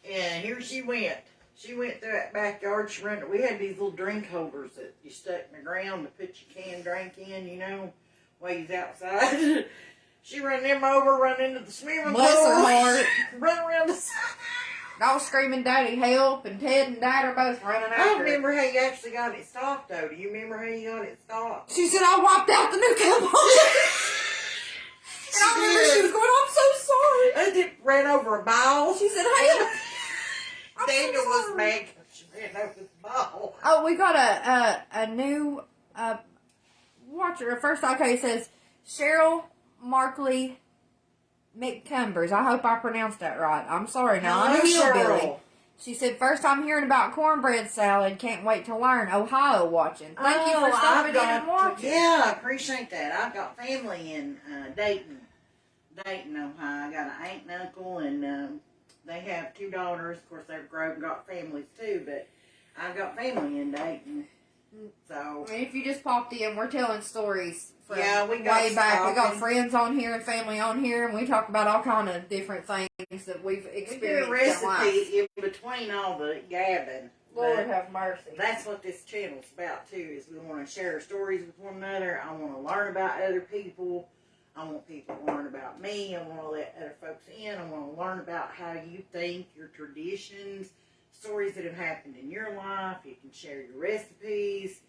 And here she went. She went through that backyard. She ran. We had these little drink holders that you stuck in the ground to put your canned drink in, while you was outside. She run them over, run into the swimming pool. Bless her heart. Run around the I was screaming, Daddy, help, and Ted and Dad are both running I after don't her. remember how you actually got it stopped, though. Do you remember how you got it stopped? She said, I wiped out the new cable. And I remember she was going, I'm so sorry. I did ran over a ball. She said, hey, I'm Daniel so was sorry. mad 'cause she ran over the ball. Oh, we got a new watcher. First, okay, it says Cheryl Markley McCumbers. I hope I pronounced that right. I'm sorry now. I'm a hillbilly. Cheryl. She said, first time hearing about cornbread salad. Can't wait to learn. Ohio watching. Thank you for stopping in and watching. Yeah, I appreciate that. I've got family in Dayton, Ohio. I got an aunt and uncle, and they have 2 daughters. Of course, they've grown and got families too, but I've got family in Dayton. So, I mean, if you just popped in, we're telling stories from Yeah, we got way back. We got stalking. friends on here and family on here, and we talk about all kind of different things that we've we do experienced a in life. recipe in between all the gabbing. Lord but have mercy. that's what this channel's about too, is we want to share stories with one another. I want to learn about other people. I want people to learn about me. I want to let other folks in. I want to learn about how you think, your traditions, stories that have happened in your life. You can share your recipes.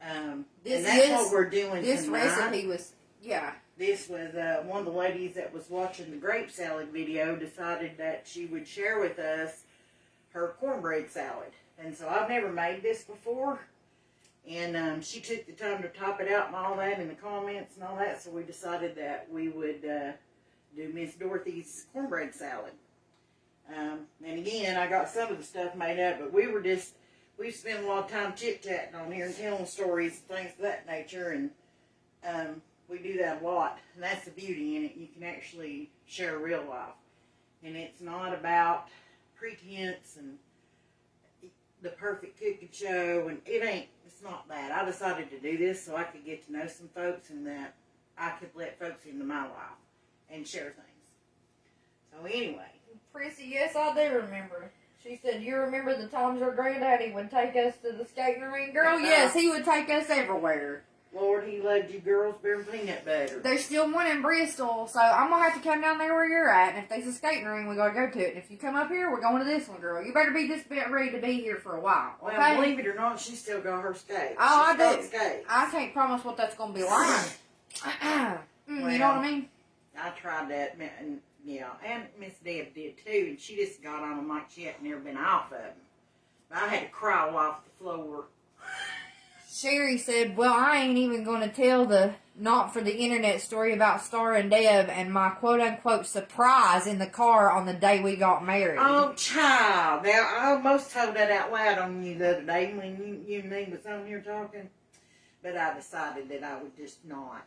And that's what we're doing This tonight. recipe was, yeah. This was one of the ladies that was watching the grape salad video decided that she would share with us her cornbread salad. And so I've never made this before. And she took the time to top it out and all that in the comments and all that. So we decided that we would do Miss Dorothy's cornbread salad. And again, I got some of the stuff made up, but we've spent a lot of time chit-chatting on here and telling stories and things of that nature. And we do that a lot. And that's the beauty in it. You can actually share real life. And it's not about pretense and the perfect cooking show, and it's not that. I decided to do this so I could get to know some folks and that I could let folks into my life and share things. So anyway. Prissy, yes, I do remember. She said, you remember the times your granddaddy would take us to the skating rink? Girl, yes, he would take us everywhere. Lord, he loved you girls better than peanut butter. There's still one in Bristol, so I'm going to have to come down there where you're at, and if there's a skating ring, we got to go to it. And if you come up here, we're going to this one, girl. You better be just about ready to be here for a while, okay? Well, believe it or not, she still got her skates. Oh, She's got I do. skates. I can't promise what that's going to be like. You know what I mean? I tried that, and yeah, and Miss Deb did too, and she just got on them like she had never been off of them. But I had to crawl off the floor. Sherry said, well, I ain't even going to tell the not for the internet story about Star and Deb and my quote-unquote surprise in the car on the day we got married. Oh, child. Now, I almost told that out loud on you the other day when you and me was on here talking. But I decided that I would just not.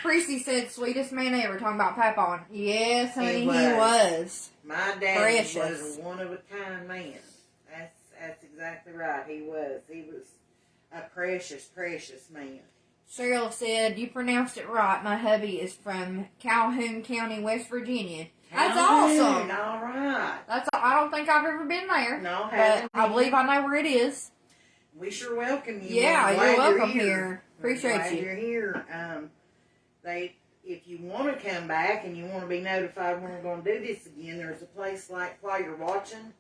Prissy said, sweetest man ever, talking about Papon. Yes, honey, he was. was. My dad Precious. was a one-of-a-kind man. That's exactly right. He was. He was a precious, precious man. Cheryl said, you pronounced it right. My hubby is from Calhoun County, West Virginia. That's awesome. All right. I don't think I've ever been there. No, but I believe I know where it is. We sure welcome you. Yeah, you're welcome here. We're Appreciate glad you. You're here. If you want to come back and you want to be notified when we're going to do this again, there's a place like while you're watching.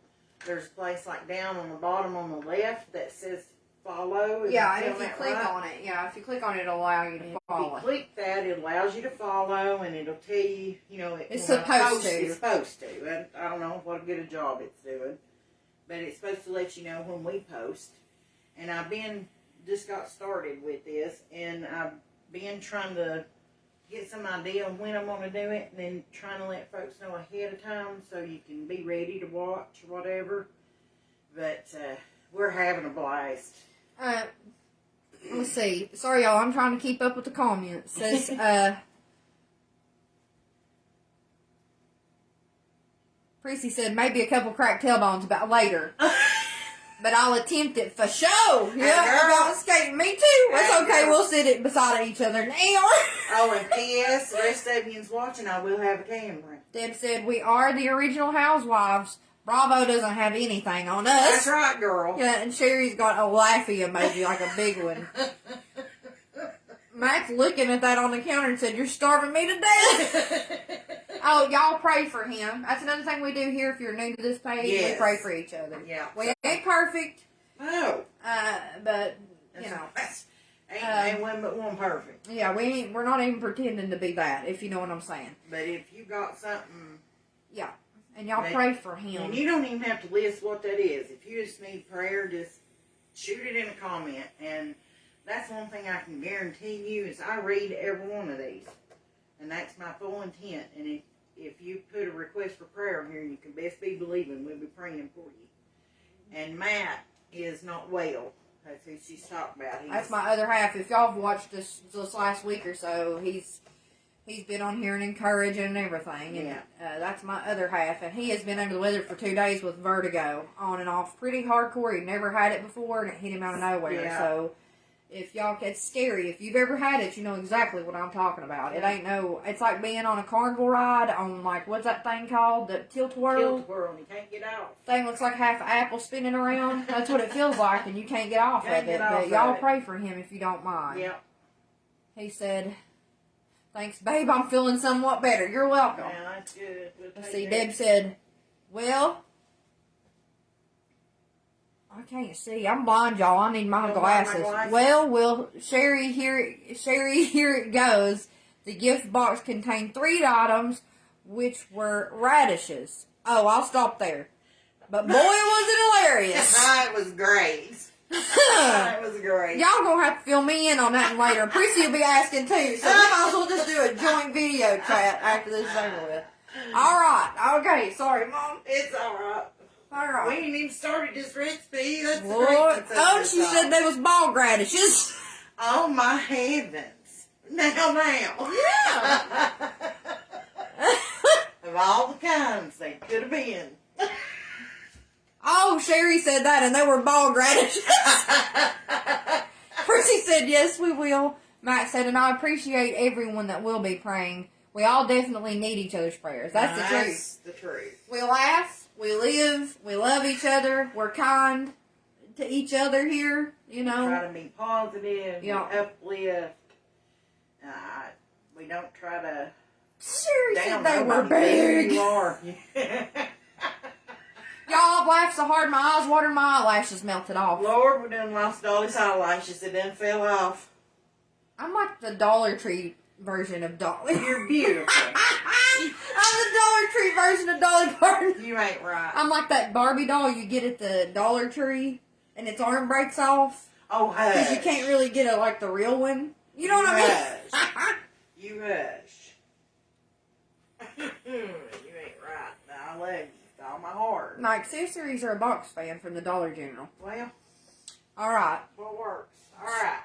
There's a place like down on the bottom on the left that says follow. Yeah, and if you click on it, it'll allow you to follow. If you click that, it allows you to follow, and it'll tell you, it's supposed to. It's supposed to. I don't know what good a job it's doing, but it's supposed to let you know when we post. And just got started with this, and I've been trying to get some idea of when I'm going to do it, and then trying to let folks know ahead of time so you can be ready to watch or whatever. But we're having a blast. Let's see. Sorry, y'all. I'm trying to keep up with the comments. It says, Prissy said maybe a couple cracked tailbones about later. But I'll attempt it for sure. Yeah, about skating. Me too. That's okay. We'll sit it beside each other now. Oh, and P.S. The rest of you's watching, I will have a camera. Deb said, we are the original housewives. Bravo doesn't have anything on us. That's right, girl. Yeah, and Sherry's got a laughy emoji, like a big one. Matt's looking at that on the counter and said, you're starving me to death. Oh, y'all pray for him. That's another thing we do here if you're new to this page. Yes. We pray for each other. Yeah. We ain't perfect. No. But, you know. Ain't one but one perfect. Yeah, we're not even pretending to be that, if you know what I'm saying. But if you got something... Yeah. And y'all pray for him. And you don't even have to list what that is. If you just need prayer, just shoot it in a comment. And that's one thing I can guarantee you is I read every one of these. And that's my full intent. And if you put a request for prayer in here, you can best be believing we'll be praying for you. And Matt is not well. That's who she's talking about. That's my other half. If y'all have watched this last week or so, he's been on here and encouraging and everything. And that's my other half. And he has been under the weather for 2 days with vertigo, on and off, pretty hardcore. He never had it before, and it hit him out of nowhere. Yeah. So if y'all, it's scary. If you've ever had it, you know exactly what I'm talking about. It ain't it's like being on a carnival ride on, like, what's that thing called? The tilt-a-whirl? Tilt-a-whirl, you can't get off. Thing looks like half an apple spinning around. That's what it feels like, and you can't get off of it. But y'all pray for him if you don't mind. Yep. He said, thanks, babe. I'm feeling somewhat better. You're welcome. Yeah, that's good. Let's see. Deb said, well, I can't see. I'm blind, y'all. I need my glasses. Well, Sherry, here it goes. The gift box contained 3 items, which were radishes. Oh, I'll stop there. But boy, was it hilarious. It was great. It was great. Y'all gonna have to fill me in on that later. Prissy will be asking too, so we might as well just do a joint video chat after this is over with. Alright, okay, sorry, Mom. It's alright. Alright. We ain't even started this recipe. That's Lord. Oh, she said they was bog radishes. Oh my heavens. Now. Yeah. Of all the kinds they could have been. Oh, Sherry said that, and they were bog radishes. Prissy said, yes, we will. Matt said, and I appreciate everyone that will be praying. We all definitely need each other's prayers. That's the truth. That's the truth. We laugh, we live, we love each other, we're kind to each other here, you know. We try to be positive, yeah. uplift. We don't try to... Sherry said they were big. You are. Y'all, I've laughed so hard my eyes watered, my eyelashes melted off. Lord, we done lost Dolly's eyelashes. They done fell off. I'm like the Dollar Tree version of Dolly. You're beautiful. I'm the Dollar Tree version of Dolly Parton. You ain't right. I'm like that Barbie doll you get at the Dollar Tree and its arm breaks off. Oh, hush. Because you can't really get it like the real one. You know what I mean? You hush. You ain't right. I love you. All my heart. My accessories are a box fan from the Dollar General. Well, alright. What works? Alright.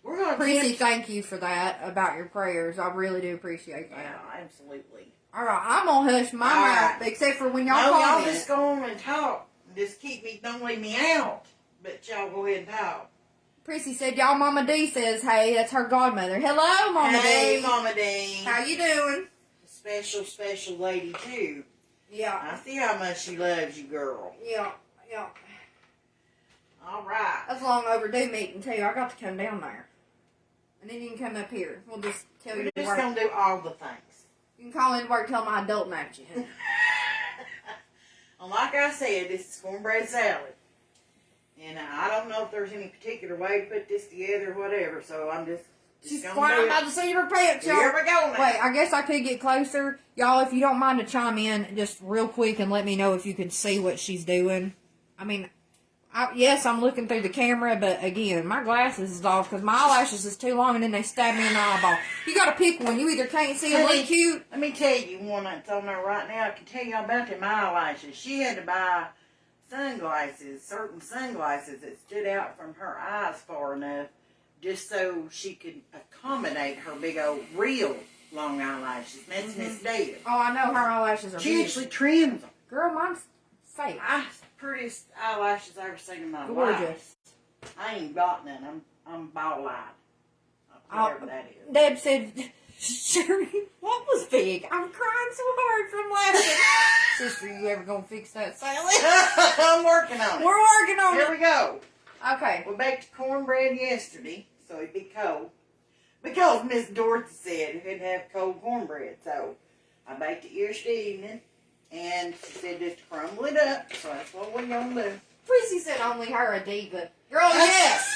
We're going to Prissy, thank you for that, about your prayers. I really do appreciate that. Yeah, absolutely. All right, I'm going to hush my mouth, except for when y'all call y'all me. just go on and talk. Just keep me, don't leave me out. But y'all go ahead and talk. Prissy said, y'all Mama D says, hey, that's her godmother. Hello, Mama D. Hey, Mama D. How you doing? Special, special lady, too. Yeah. I see how much she loves you, girl. Yeah. All right. That's a long overdue meeting, too. I got to come down there. And then you can come up here. We'll just tell you We're to just work. going to do all the things. You can call in to work, tell my adult match you. Well, like I said, this is cornbread salad. And I don't know if there's any particular way to put this together or whatever, so I'm just She's gonna flying do about it. to see her pants, y'all. Here we go now. Wait, I guess I could get closer. Y'all, if you don't mind to chime in just real quick and let me know if you can see what she's doing. I mean, yes, I'm looking through the camera, but again, my glasses is off because my eyelashes is too long and then they stab me in the eyeball. You gotta pick one. You either can't see them look cute. Let me tell you one that's on there right now. I can tell you about them eyelashes. She had to buy sunglasses, certain sunglasses that stood out from her eyes far enough just so she could accommodate her big old real long eyelashes. That's Miss David. Oh, I know her eyelashes are She big. actually trims them. Girl, mine's fake. Prettiest eyelashes I ever seen in my life. Gorgeous. I ain't got none. I'm ball-eyed. Whatever that is. Deb said, Sherry, what was big? I'm crying so hard from laughing. Sister, you ever gonna fix that salad? I'm working on it. We're working on Here we go. Okay. We baked cornbread yesterday, so it'd be cold. Because Miss Dorothy said it could have cold cornbread, so I baked it yesterday evening, and she said just to crumble it up, so that's what we're gonna do. Prissy said only her a diva. Girl, yes!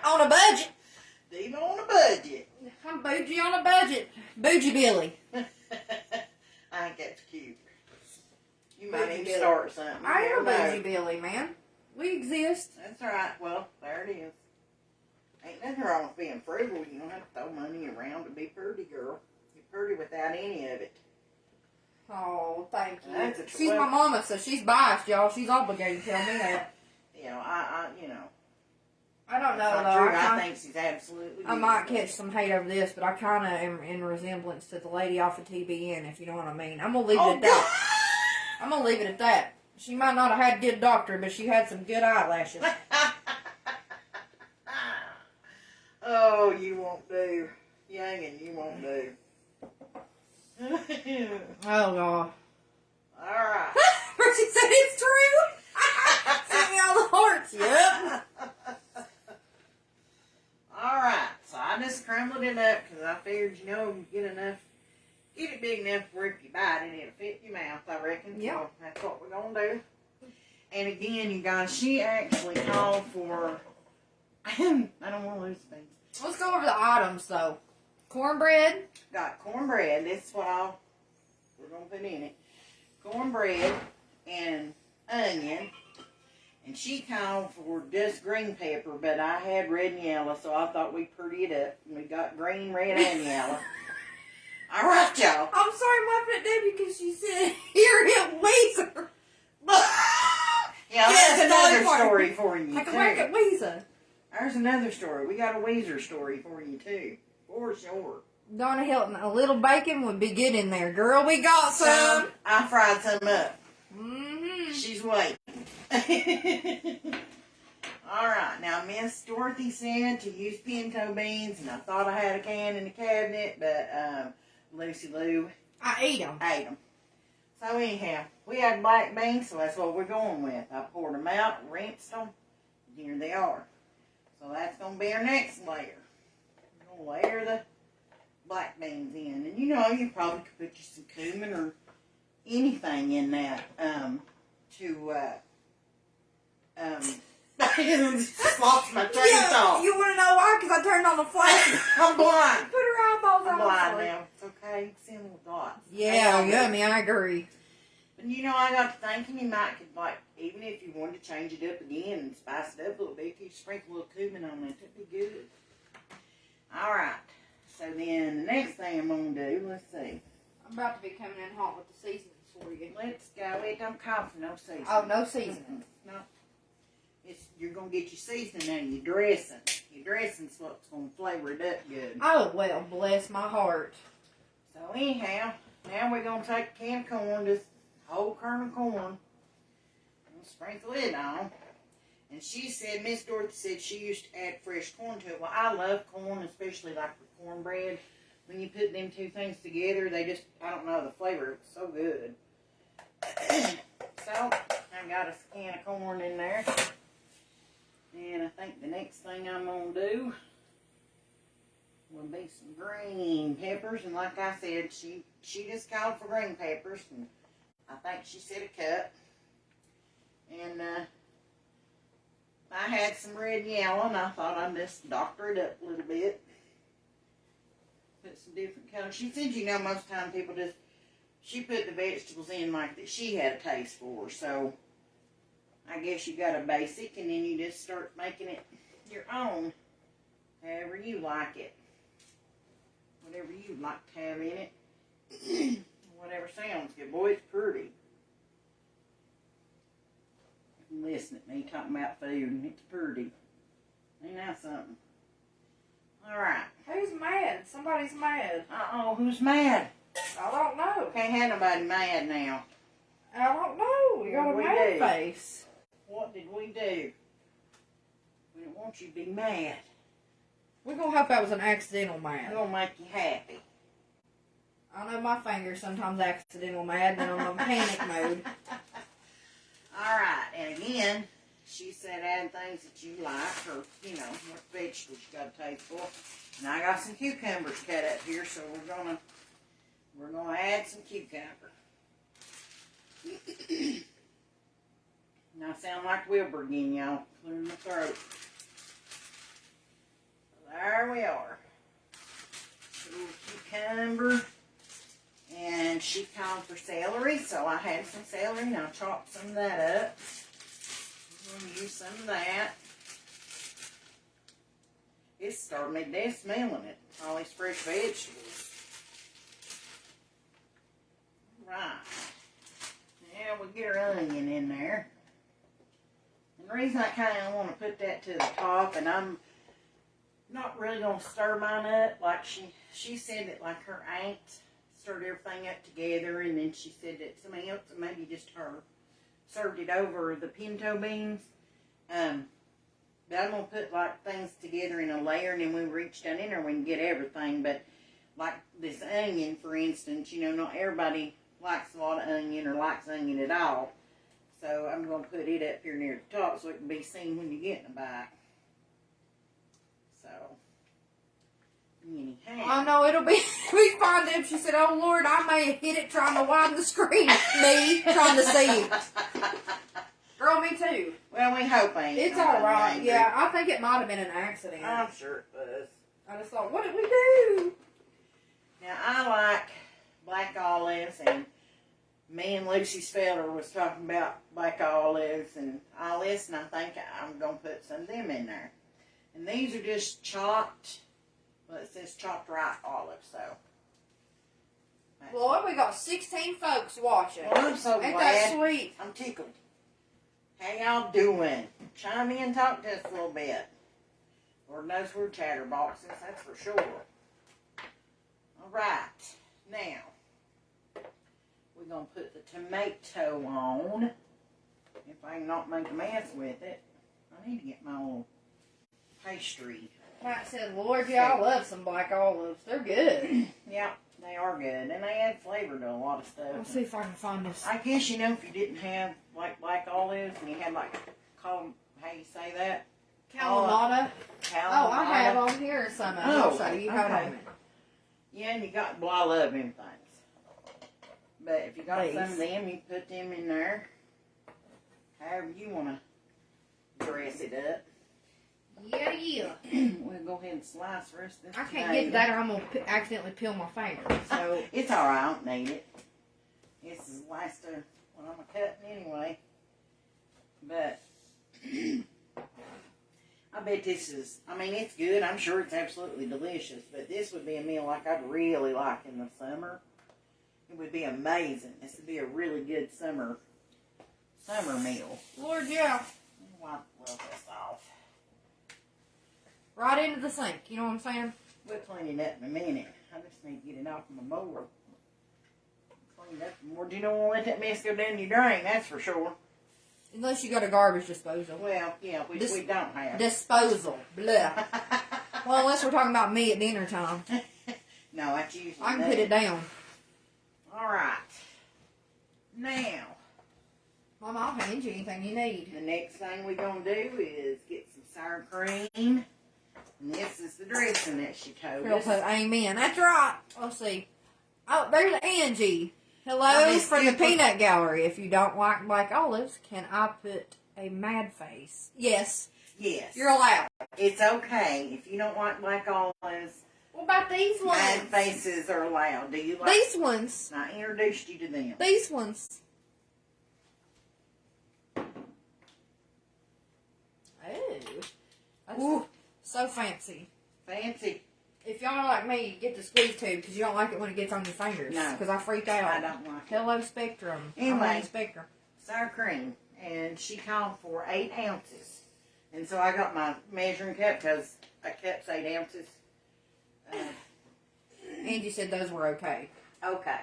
On a budget. Diva on a budget. I'm bougie on a budget. Bougie Billy. I think that's cute. You might Bougie even Billy. start something. I am a You never bougie know. Billy, man. We exist. That's right. Well, there it is. Ain't nothing wrong with being frugal. You don't have to throw money around to be pretty, girl. You're pretty without any of it. Oh, thank you. That's a She's my mama, so she's biased, y'all. She's obligated to tell me that. You know, I I don't know, That's though. not true. I think she's absolutely I might beautiful. catch some hate over this, but I kind of am in resemblance to the lady off of TBN, if you know what I mean. I'm going to leave it at that. I'm going to leave it at that. She might not have had a good doctor, but she had some good eyelashes. Oh, you won't do. Youngin', you won't do. Oh, God. All right. She said it's true. Send me all the hearts. Yep. All right. So I just crumbled it up because I figured, you get it big enough where if you bite it, it'll fit your mouth, I reckon. Yeah. So that's what we're going to do. And again, you guys, she actually called for, I don't want to lose things. Let's go over the items, though. Cornbread. Got cornbread. This is what we're going to put in it. Cornbread and onion. And she called for just green pepper, but I had red and yellow, so I thought we'd pretty it up. And we got green, red, and yellow. All right, y'all. I'm sorry, I'm laughing at Debbie because she said, "Here it Weezer." Yeah, Yes, there's another another story for you, I can whack too. at Weezer. There's another story. We got a Weezer story for you, too. For sure. Donna Hilton, a little bacon would be good in there. Girl, we got some. I fried some up. Mm-hmm. She's waiting. All right. Now, Miss Dorothy said to use pinto beans, and I thought I had a can in the cabinet, but Lucy Lou I ate them. ate them. So anyhow, we had black beans, so that's what we're going with. I poured them out, rinsed them, and here they are. So that's going to be our next layer. We're going to layer the black beans in. And you probably could put you some cumin or anything in that just lost my train of thought. You want to know why? Because I turned on the flash. I'm blind. Put her eyeballs I'm on. blind now. It's okay. Simple thoughts. Yeah, yummy. I agree. But I got to thinking you might could, even if you wanted to change it up again and spice it up a little bit, if you sprinkle a little cumin on it, that'd be good. All right. So then the next thing I'm going to do, let's see. I'm about to be coming in hot with the seasonings for you. Let's go. It don't call for no seasoning. Oh, no seasoning. No. you're going to get your seasoning out of your dressing. Your dressing's what's going to flavor it up good. Oh, well, bless my heart. So anyhow, now we're going to take a can of corn, just whole kernel of corn, and sprinkle it on. And she said, Miss Dorothy said she used to add fresh corn to it. Well, I love corn, especially like with cornbread. When you put them two things together, they just, I don't know, the flavor is so good. So, I got a can of corn in there. And I think the next thing I'm going to do will be some green peppers. And like I said, she just called for green peppers. And I think she said a cup. And I had some red and yellow, and I thought I'd just doctor it up a little bit. Put some different colors. She said, you know, most of the time people just, she put the vegetables in like that she had a taste for. So, I guess you got a basic, and then you just start making it your own, however you like it. Whatever you like to have in it. Whatever sounds good. Boy, it's pretty. Listen at me talking about food, and it's pretty. Ain't that something? Alright. Who's mad? Somebody's mad. Uh-oh, who's mad? I don't know. Can't have nobody mad now. I don't know. You got a What did we mad do? face. What did we do? We don't want you to be mad. We're going to hope that was an accidental We're mad. going to make you happy. I know my fingers sometimes accidental mad, and then I'm in panic mode. Alright, and again, she said add things that you like, or, you know, what vegetables you got a taste for. And I got some cucumbers cut up here, so we're gonna add some cucumber. Now I sound like Wilbur again, y'all. Clearing my throat. There we are. A little cucumber. And she called for celery, so I had some celery, and I'll chop some of that up. I'm going to use some of that. It's starting me dead smelling it. All these fresh vegetables. Right. Now we'll get our onion in there. And the reason I kind of want to put that to the top, and I'm not really going to stir mine up, like she said that like her aunt stirred everything up together, and then she said that somebody else, maybe just her, served it over the pinto beans. But I'm going to put like things together in a layer, and then when we reach down in there we can get everything. But like this onion, for instance, you know, not everybody likes a lot of onion or likes onion at all. So I'm going to put it up here near the top so it can be seen when you get in a bite. So, anyhow. I know it'll be fine. Then she said, "Oh Lord, I may have hit it trying to widen the screen." Me trying to see it. Girl, me too. Well, we hope ain't. It's all right. Yeah, I think it might have been an accident. I'm sure it was. I just thought, what did we do? Now, I like black olives, and me and Lucy Felder was talking about black olives and all this, and I think I'm going to put some of them in there. And these are just chopped, well, it says chopped right olives, so. Lord, we got 16 folks watching. Well, I'm so Ain't glad. that sweet? I'm tickled. How y'all doing? Chime in, talk to us a little bit. Lord knows we're chatterboxes, that's for sure. All right, now we're gonna put the tomato on. If I can not make a mess with it, I need to get my old pastry. Matt said, Lord, yeah, I love some black olives. They're good. Yeah, they are good, and they add flavor to a lot of stuff. Let's see if I can find this. I guess, you know, if you didn't have like black olives and you had like, how you say that? Kalamata. Kalamata. Oh, I have on here some of them. I'll show you. Hold on a minute. Yeah, and you got, well, I love them things. But if you got Please. some of them, you put them in there. However you want to dress it up. Yeah, yeah. We'll go ahead and slice the rest of this I can't tomato. get that or I'm going to accidentally peel my finger. So It's alright, I don't need it. This is the last of what I'm cutting anyway. But I bet this is, I mean, it's good. I'm sure it's absolutely delicious. But this would be a meal like I'd really like in the summer. It would be amazing. This would be a really good summer meal. Lord, yeah. wipe this off. Right into the sink. You know what I'm saying? We'll clean it up in a minute. I just need to get it off my board. Clean it up more. Do you don't want to let that mess go down your drain, that's for sure. Unless you got a garbage disposal. Well, yeah, which we don't have. Disposal. Blah. Well, unless we're talking about me at dinner time. No, that's usually I can put it down. Alright. Now, Mama, I'll hand you anything you need. the next thing we're going to do is get some sour cream. And this is the dressing that she told Girl us. put amen. That's right. Let's see. Oh, there's Angie. Hello I'm just from the stupid. Peanut Gallery. If you don't like black olives, can I put a mad face? Yes. Yes. You're allowed. It's okay. If you don't like black olives, What about these ones? mad faces are allowed. Do you like These ones. I introduced you to them. These ones. Oh. That's Ooh. so fancy. Fancy. If y'all are like me, get the squeeze tube because you don't like it when it gets on your fingers. No. Because I freak out. I don't like it. Hello, Spectrum. Anyway. I'm on Spectrum. Sour cream. And she called for 8 ounces. And so I got my measuring cup because a cup's 8 ounces. Angie said those were okay. Okay.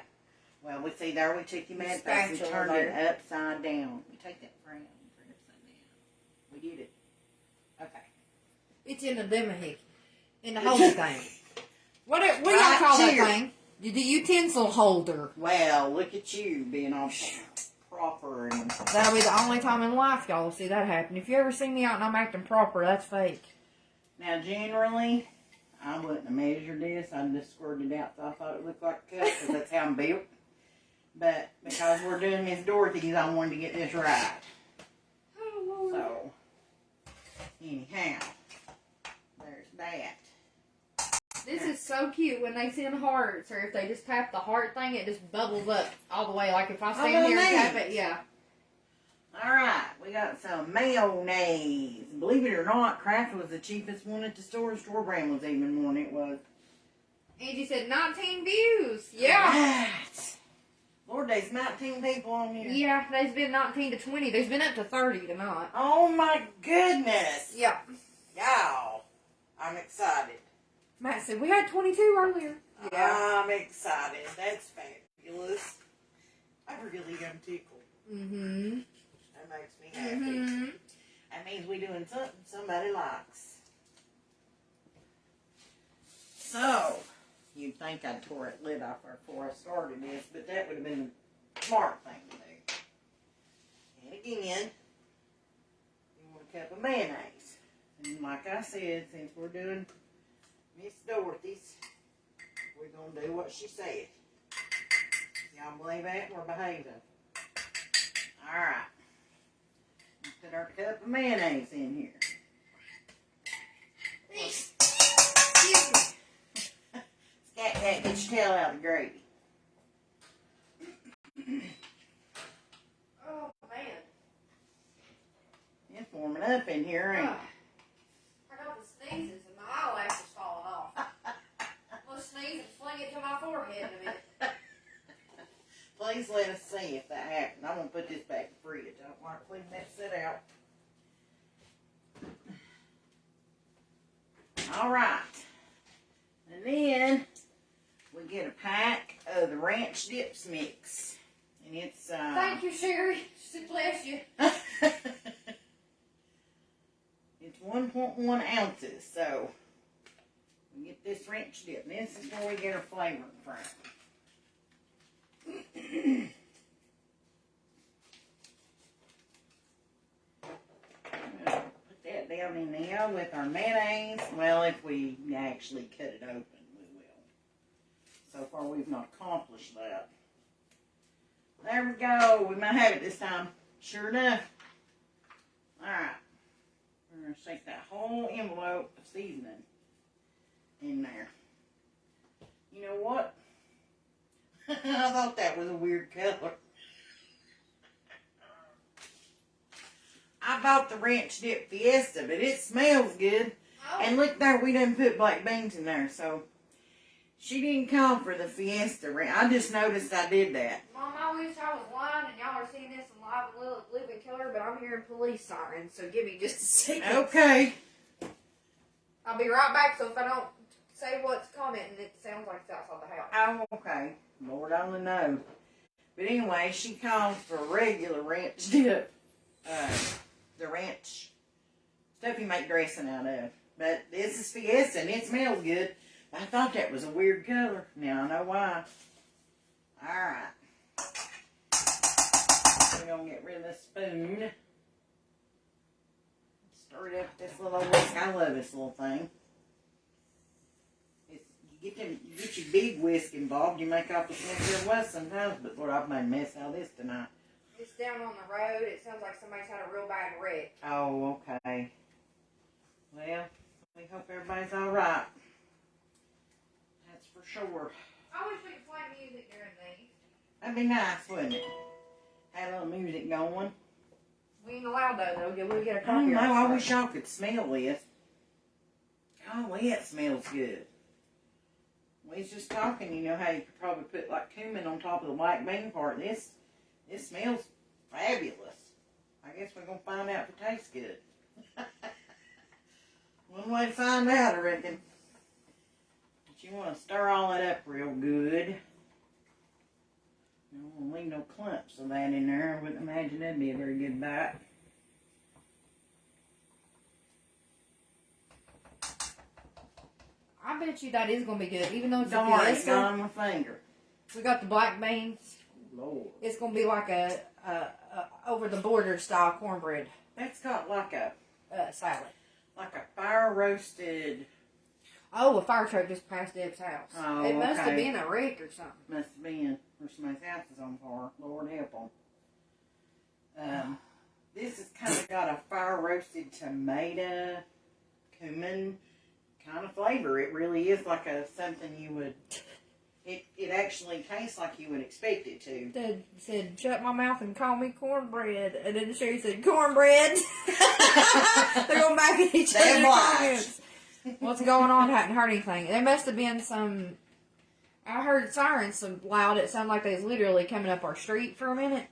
Well, we see there we took your mad face and Spatula turned there. it upside down. You take that frown and turn it upside down. We did it. Okay. It's in the demahickey. In the holder thing. What do y'all Right call here. that thing? The utensil holder. Well, look at you being all proper and That'll be the only time in life y'all will see that happen. If you ever see me out and I'm acting proper, that's fake. now generally I wouldn't have measured this. I just squirted it out so I thought it looked like a cup because that's how I'm built. But because we're doing Miss Dorothy's, I wanted to get this right. Oh, Lord. So anyhow, there's that. This is so cute when they send hearts, or if they just tap the heart thing, it just bubbles up all the way. Like if I stand here and tap it, yeah. Alright, we got some mayonnaise. Believe it or not, Kraft was the cheapest one at the store. Store brand was even more than it was. Angie said 19 views. Yeah. Right. Lord, there's 19 people on here. Yeah, there's been 19 to 20. There's been up to 30 tonight. Oh my goodness. Yeah. Y'all, I'm excited. Matt said we had 22 earlier. I'm excited. That's fabulous. I really am tickled. Mm-hmm. That makes me happy. Mm-hmm. That means we're doing something somebody likes. So, you'd think I tore that lid off her before I started this, but that would have been the smart thing to do. And again, you want a cup of mayonnaise. And like I said, since we're doing Miss Dorothy's, we're going to do what she said. Y'all believe that? We're behaving. Alright. Put our cup of mayonnaise in here. Excuse me. Scat cat, get your tail out of the gravy. Oh, man. It's warming up in here, ain't it? I got the sneezes and my eyelashes falling off. I'm going to sneeze and fling it to my forehead in a minute. Please let us see if that happens. I'm going to put this back in the fridge. I don't like leaving that sit out. Alright. And then we get a pack of the ranch dips mix. And it's Thank you, Sherry. She bless you. It's 1.1 ounces, so we get this ranch dip. And this is where we get our flavoring from. Put that down in there with our mayonnaise. Well, if we actually cut it open, we will. So far, we've not accomplished that. There we go. We might have it this time. Sure enough. Alright. We're going to shake that whole envelope of seasoning in there. You know what? I thought that was a weird color. I bought the ranch dip fiesta, but it smells good. Oh. And look there, we didn't put black beans in there, so She didn't call for the Fiesta ranch. I just noticed I did that. Mom, I wish I was lying and y'all are seeing this in live and living color, but I'm hearing police sirens, so give me just a second. Okay. I'll be right back, so if I don't say what's coming, it sounds like it's outside the house. Oh, okay. Lord only knows. But anyway, she called for regular ranch dip. The ranch stuff you make dressing out of. But this is Fiesta and it smells good. I thought that was a weird color. Now I know why. Alright. We're going to get rid of this spoon. Stir it up this little whisk. I love this little thing. You get your big whisk involved, you make off the Smith there was sometimes, but Lord, I've made a mess out of this tonight. It's down on the road. It sounds like somebody's had a real bad wreck. Oh, okay. Well, we hope everybody's alright. That's for sure. I wish we could play music during these. That'd be nice, wouldn't it? Have a little music going. We ain't allowed though. We'll get a I copy. don't know, I wish y'all could smell this. Golly, it smells good. We was just talking, you know how you could probably put like cumin on top of the black bean part. This smells fabulous. I guess we're going to find out if it tastes good. One way to find out, I reckon. But you want to stir all that up real good. You don't want to leave no clumps of that in there. I wouldn't imagine that'd be a very good bite. I bet you that is going to be good, even though it's Don't a worry, Fiesta. got on my finger. We got the black beans. Lord. It's going to be like a over the border style cornbread That's got like a salad. fire roasted. Oh, a fire truck just passed Deb's house. Oh, it must have okay. been a wreck or something. Must have been. Or somebody's house is on fire. Lord help them. This has kind of got a fire roasted tomato, cumin kind of flavor. It really is like something you would. It actually tastes like you would expect it to. Dad said, "Shut my mouth and call me cornbread," and then Sherry said, "Cornbread." They're going back at each other. Comments. What's going on? Hadn't heard anything. There must have been some. I heard sirens so loud it sounded like they was literally coming up our street for a minute.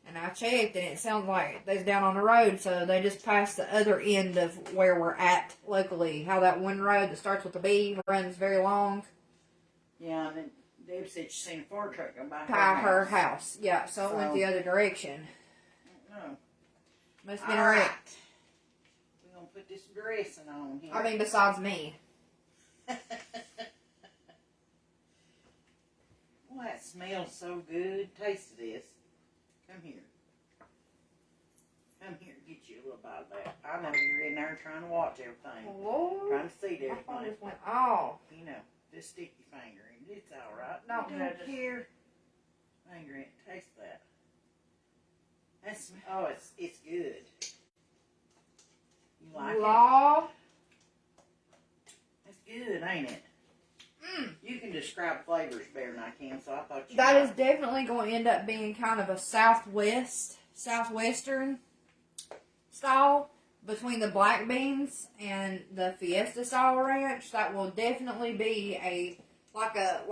And I checked and it sounds like they was down on the road, so they just passed the other end of where we're at locally. How that one road that starts with a B runs very long. Yeah, and then Deb said she seen a fire truck go by Her house. Yeah, so it went the other direction. No. Must have been a wreck. We're going to put this dressing on here. I mean, besides me. Well, that smells so good. Taste this. Come here. Come here, get you a little bite of that. I know you're in there trying to watch everything. Lord. Trying to see My phone everything. just went off. You know, just stick your finger in. It's alright. Don't Don't judge us. care. Finger in. Taste that. It's good. You like Law. it? It's good, ain't it? You can describe flavors better than I can, so I thought you That might. is definitely going to end up being kind of a southwestern style between the black beans and the Fiesta style ranch. That will definitely be like a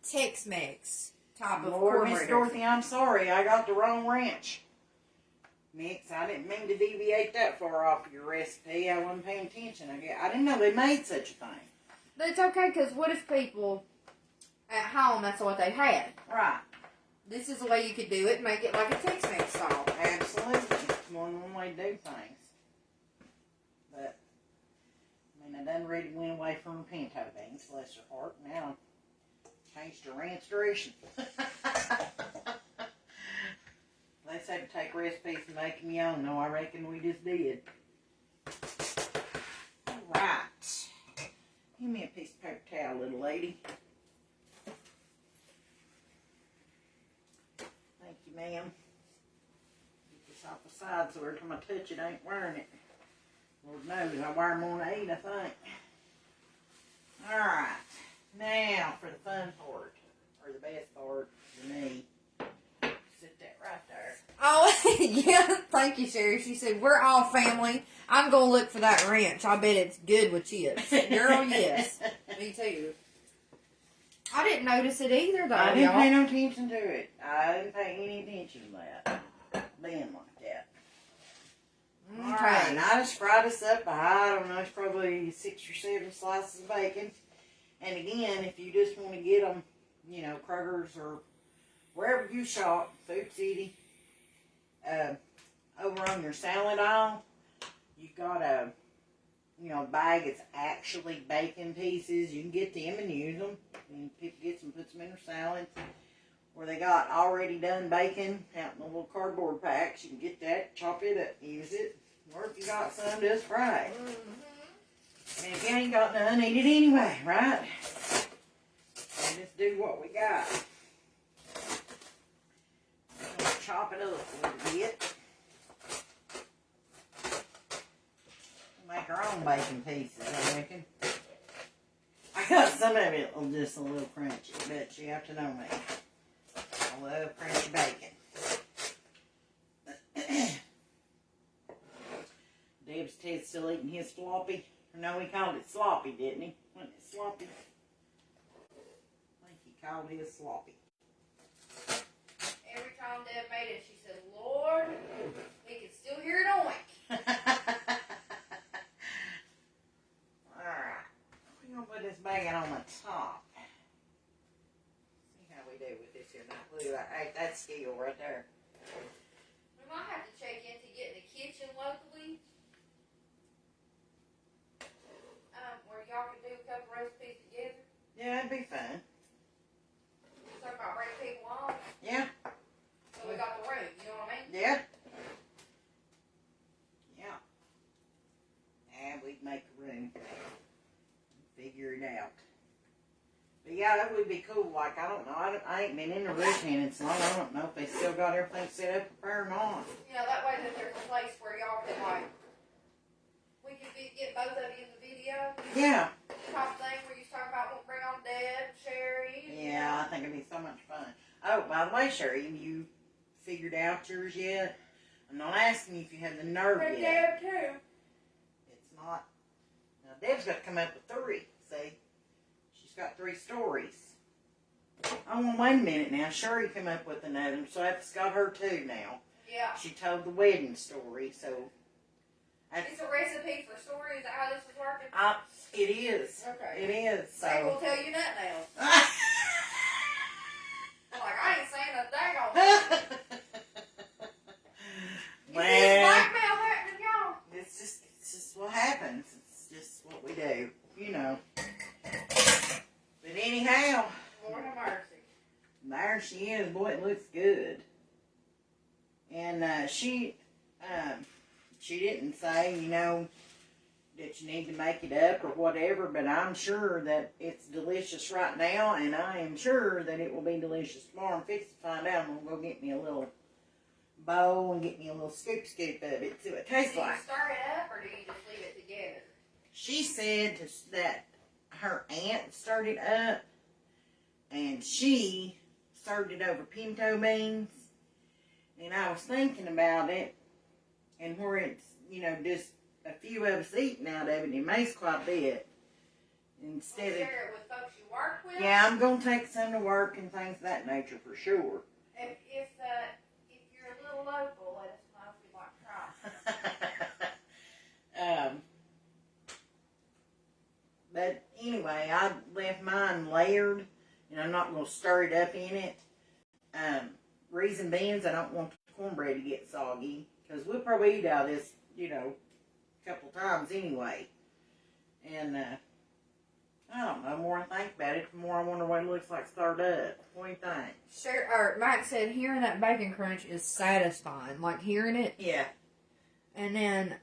Tex-Mex type of Lord, Miss cornbread. Dorothy, I'm sorry. I got the wrong ranch mix. I didn't mean to deviate that far off your recipe. I wasn't paying attention. I didn't know they made such a thing. It's okay, because what if people at home, that's what they had? Right. This is the way you could do it and make it like a Tex-Mex style. Absolutely. One way to do things. But, I mean, I done ready went away from pinto beans, bless her heart. Now, changed to ranch dressing. They say to take recipes and make them your own. No, I reckon we just did. Alright. Give me a piece of paper towel, little lady. Thank you, ma'am. Get this off the side so every time I touch it, I ain't wearing it. Lord knows I wear more than 8, I think. Alright. Now for the fun part. Or the best part for me. Sit that right there. Oh, yeah. Thank you, Sherry. She said, we're all family. I'm going to look for that ranch. I bet it's good with chips. Girl, yes. Me too. I didn't notice it either, though, I didn't y'all. pay no attention to it. I didn't pay any attention to that. Being like that. Okay. Alright, and I just fried us up. I don't know, it's probably 6 or 7 slices of bacon. And again, if you just want to get them, you know, Kroger's or wherever you shop, Food City, over on your salad aisle, you've got a, you know, bag that's actually bacon pieces. You can get them and use them. And people get some, put some in their salads. Where they got already done bacon out in the little cardboard packs. You can get that, chop it up, use it. Or if you got some, just fry it. And if you ain't got none, eat it anyway, right? And just do what we got. I'm gonna chop it up a little bit. Make our own bacon pieces, I reckon. I got some of it just a little crunchy, but you have to know me. I love crunchy bacon. Deb's Ted's still eating his floppy. No, he called it sloppy, didn't he? Wasn't it sloppy? I think he called his sloppy. Every time Deb made it, she said, Lord, we can still hear it oink. Alright. We're going to put this bacon on the top. See how we do with this here. Now, look at that. That's skill right there. We might have to check into getting a kitchen locally. Where y'all can do a couple recipes together. Yeah, it'd be fun. Talk about bringing people on. Yeah. So we got the room, you know what I mean? Yeah. Yeah. And we'd make room. Figure it out. But yeah, that would be cool. Like, I don't know. I ain't been in the routine in so long. I don't know if they still got everything set up or not. You know, that way that there's a place where y'all can, like, we could get both of you in the video. Yeah. Top thing where you talk about what bring on Deb, Sherry. Yeah, I think it'd be so much fun. Oh, by the way, Sherry, you figured out yours yet? I'm not asking you if you have the nerve And yet. Deb, too. It's not. Now, Deb's got to come up with 3. See? She's got 3 stories. Oh, well, wait a minute now. Sherry come up with another, so that's got her 2 now. Yeah. She told the wedding story, so. It's a recipe for story. Is that how this is working? It is. Okay. It is. So. Maybe we'll tell you that now. Like, I ain't saying a dang on it. Well, blackmail happening, y'all. it's just what happens. It's just what we do, you know. But anyhow, Lord have mercy. there she is. Boy, it looks good. And she didn't say, you know, that you need to make it up or whatever, but I'm sure that it's delicious right now, and I am sure that it will be delicious tomorrow. I'm fixing to find out. I'm going to go get me a little bowl and get me a little scoop of it, see what it tastes like. Do you stir it up, or do you just leave it together? She said that her aunt stirred it up, and she served it over pinto beans, and I was thinking about it, and where it's, you know, just a few of us eating out of it, it makes quite a bit. Instead of, share it with folks you work with? yeah, I'm going to take some to work and things of that nature for sure. If you're a little local, let us know if you'd like to try. But anyway, I left mine layered, and I'm not going to stir it up in it. Reason being is I don't want the cornbread to get soggy, because we'll probably eat out of this, you know, a couple times anyway. And I don't know, the more I think about it, the more I wonder what it looks like stirred up. What do you think? Mike said hearing that bacon crunch is satisfying. Like hearing it. Yeah. And then,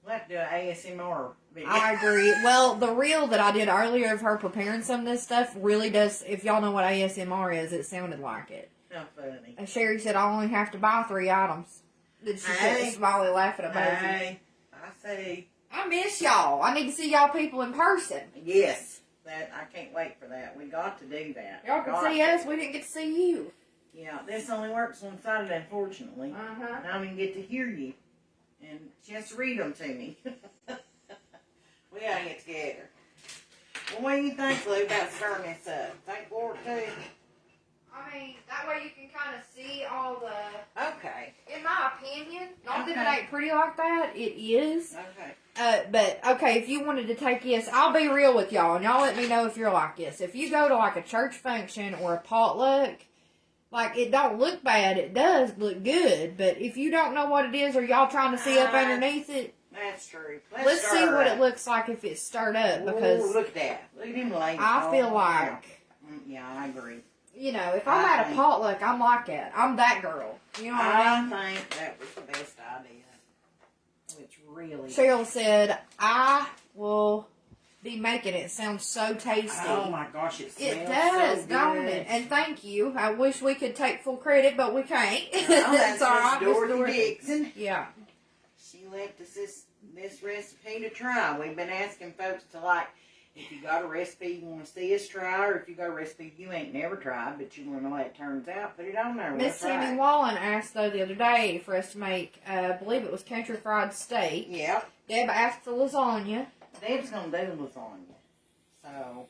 We'll have to do an ASMR video. I agree. Well, the reel that I did earlier of her preparing some of this stuff really does, if y'all know what ASMR is, it sounded like it. How funny. And Sherry said I only have to buy 3 items. Did she put a smiley laughing about it? Hey, I see. I miss y'all. I need to see y'all people in person. Yes. I can't wait for that. We got to do that. Y'all can see us. We didn't get to see you. Yeah, this only works on Saturday, unfortunately. Uh-huh. And I don't even get to hear you. And she has to read them to me. We gotta get together. Well, what do you think, Lou, about stirring this up? Think for it, too? I mean, that way you can kind of see all the... Okay. In my opinion, not Okay. that it ain't pretty like that, it is. Okay. But, okay, if you wanted to take this, I'll be real with y'all, and y'all let me know if you're like this. If you go to, like, a church function or a potluck, like, it don't look bad. It does look good, but if you don't know what it is or y'all trying to see up underneath it, That's true. let's see what it looks like if it's stirred up, because... Ooh, look at that. Look at him ladies. I feel like... Yeah, I agree. You know, if I'm at a potluck, I'm like that. I'm that girl. You know what I mean? I think that was the best idea. It's really... Cheryl said, I will be making it. Sounds so tasty. Oh my gosh, it smells It does, so don't good. it? And thank you. I wish we could take full credit, but we can't. Well, that's It's all right, Miss Miss Dorothy Dixon. Yeah. She left us this recipe to try. We've been asking folks to, like, if you got a recipe you want to see us try, or if you got a recipe you ain't never tried, but you want to know how it turns out, put it on there. Miss Sammy Wallen asked, though, the other day for us to make, I believe it was country fried steak. Yep. Deb asked for lasagna. Deb's going to do lasagna. So,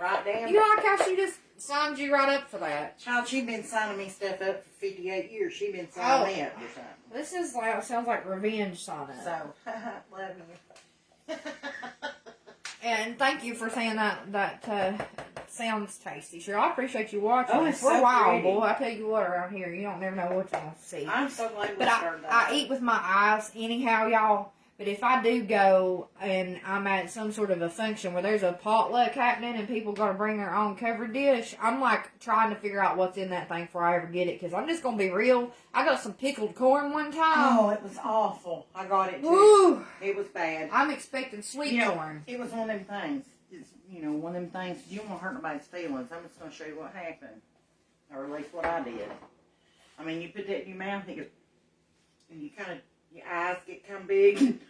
right down. You like how she just signed you right up for that? Child, she's been signing me stuff up for 58 years. She's been signing me up for something. This is like, sounds like revenge sign up. So, love you. And thank you for saying that sounds tasty. Sure, I appreciate you watching. Oh, We're it's so wild, pretty. boy. I tell you what, around here, you don't never know what you're going to see. I'm so glad we But started that. I eat with my eyes anyhow, y'all. But if I do go and I'm at some sort of a function where there's a potluck happening and people got to bring their own covered dish, I'm like trying to figure out what's in that thing before I ever get it. Because I'm just going to be real. I got some pickled corn one time. Oh, it was awful. I got it too. Woo! It was bad. I'm expecting sweet corn. It was one of them things. It's, one of them things. You don't want to hurt nobody's feelings. I'm just going to show you what happened. Or at least what I did. I mean, you put that in your mouth and you kind of, your eyes get kind of big. And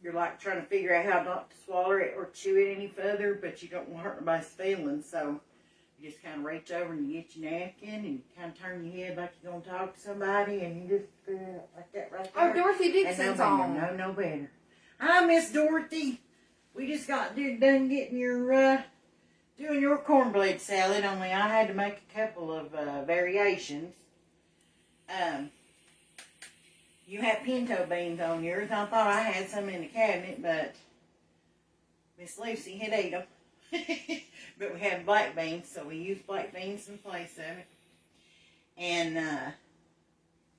you're like trying to figure out how not to swallow it or chew it any further, but you don't want to hurt nobody's feelings. So you just kind of reach over and you get your napkin and you kind of turn your head like you're going to talk to somebody and you just do it like that right there. Oh, Dorothy Dixon's on. No better. Hi, Miss Dorothy. We just got done getting your, doing your cornbread salad, only I had to make a couple of variations. You had pinto beans on yours. I thought I had some in the cabinet, but Miss Lucy had ate them. But we had black beans, so we used black beans in place of it. And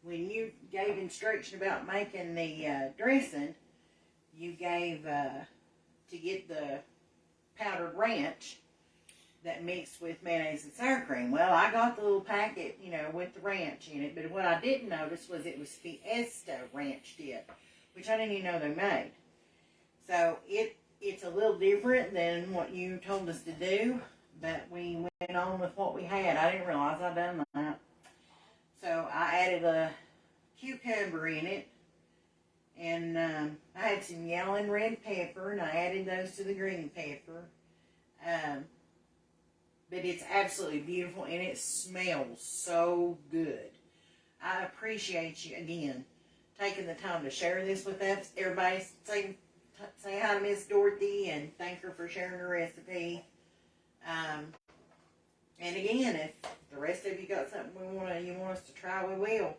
when you gave instruction about making the dressing, you gave to get the powdered ranch that mixed with mayonnaise and sour cream. Well, I got the little packet, with the ranch in it, but what I didn't notice was it was Fiesta ranch dip, which I didn't even know they made. So it's a little different than what you told us to do, but we went on with what we had. I didn't realize I'd done that. So I added a cucumber in it, and I had some yellow and red pepper, and I added those to the green pepper. But it's absolutely beautiful, and it smells so good. I appreciate you, again, taking the time to share this with us. Everybody say hi to Miss Dorothy, and thank her for sharing her recipe. And again, if the rest of you got something you want us to try, we will.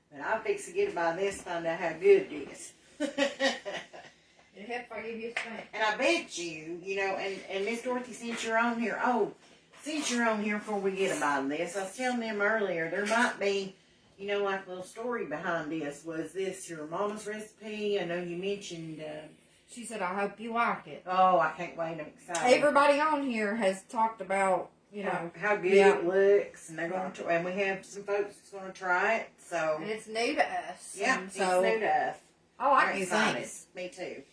But I'll fix to get by this, find out how good it is. It helps if I give you a spank. And I bet you, and Miss Dorothy, since you're on here, since you're on here before we get about this, I was telling them earlier, there might be, like a little story behind this. Was this your mama's recipe? I know you mentioned... She said, I hope you like it. Oh, I can't wait. I'm excited. Everybody on here has talked about, how good it looks. And they're going to, and we have some folks that's going to try it. So. And it's new to us. Yeah, it's new to us. I like new things. Me too.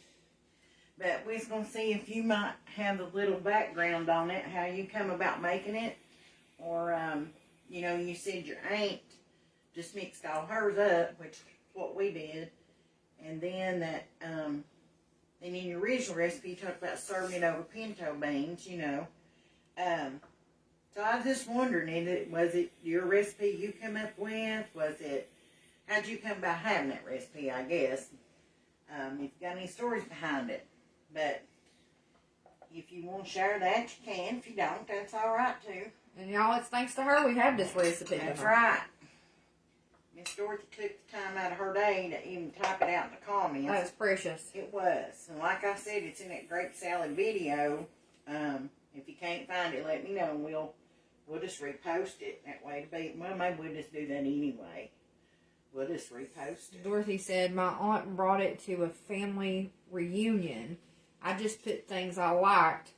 But we're going to see if you might have a little background on it, how you come about making it. Or, you said your aunt just mixed all hers up, which is what we did. And then that, and in your original recipe, you talked about serving it over pinto beans, So I was just wondering, was it your recipe you come up with? How'd you come about having that recipe, I guess? If you got any stories behind it. But if you want to share that, you can. If you don't, that's all right, too. And y'all, it's thanks to her we have this recipe. That's right. Miss Dorothy took the time out of her day to even type it out in the comments. That was precious. It was. And like I said, it's in that grape salad video. If you can't find it, let me know, and we'll just repost it. That way to be, well, maybe we'll just do that anyway. We'll just repost it. Dorothy said, my aunt brought it to a family reunion. I just put things I liked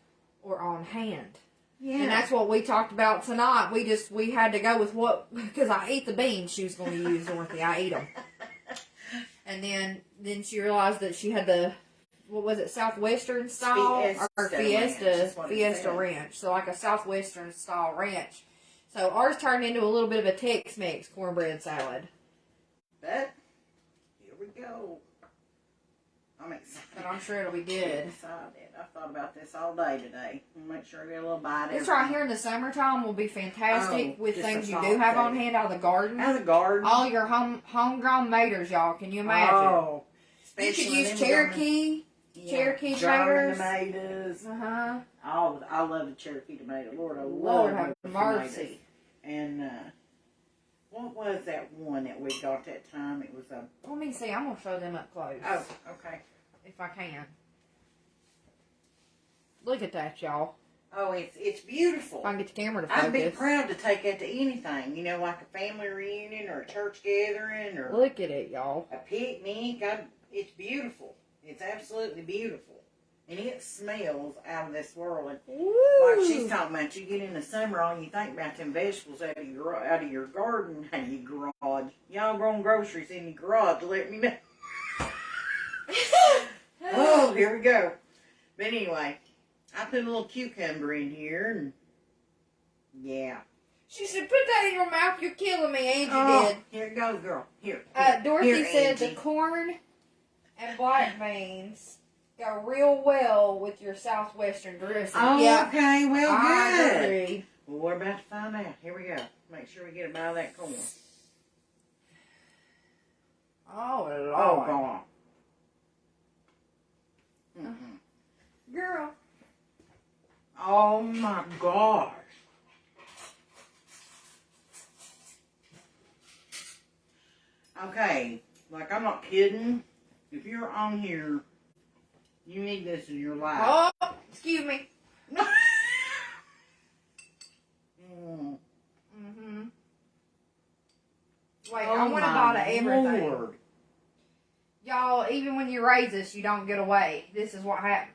or on hand. Yeah. And that's what we talked about tonight. We had to go with what, because I ate the beans she was going to use, Dorothy. I ate them. And then she realized that she had the, what was it, Southwestern style? Fiesta ranch. So like a Southwestern style ranch. So ours turned into a little bit of a Tex-Mex cornbread salad. But, here we go. I'm excited. But I'm sure it'll be good. I'm excited. I thought about this all day today. Make sure I get a little bite. This right here in the summertime will be fantastic with things you do have on hand out of the garden. Out of the garden. All your homegrown maters, y'all. Can you imagine? Oh. You could use Cherokee German tomatoes. tomatoes. Uh-huh. I love the Cherokee tomato. Lord have mercy. And, what was that one that we got that time? It was a... Let me see. I'm going to show them up close. Oh, okay. If I can. Look at that, y'all. Oh, it's beautiful. If I can get the camera to focus. I'd be proud to take that to anything. You know, like a family reunion or a church gathering or... Look at it, y'all. A picnic. It's beautiful. It's absolutely beautiful. And it smells out of this world. And like she's talking about, you get in the summer, all you think about them vegetables out of your garden, out of your garage. Y'all growing groceries in your garage, let me know. Oh, here we go. But anyway, I put a little cucumber in here, and yeah. She said, put that in your mouth, you're killing me. Angie did. Here it goes, girl. Here. Dorothy said Angie. the corn and black beans go real well with your Southwestern dressing. Oh, yeah. Okay, well, good. I agree. Well, we're about to find out. Here we go. Make sure we get a bite of that corn. Oh, Lord. Oh, God. Girl. Oh, my gosh. Okay, like I'm not kidding. If you're on here, you need this in your life. Oh, excuse me. Mm-hmm. Wait, I want to buy everything. Lord. Y'all, even when you raise this, you don't get away. This is what happens.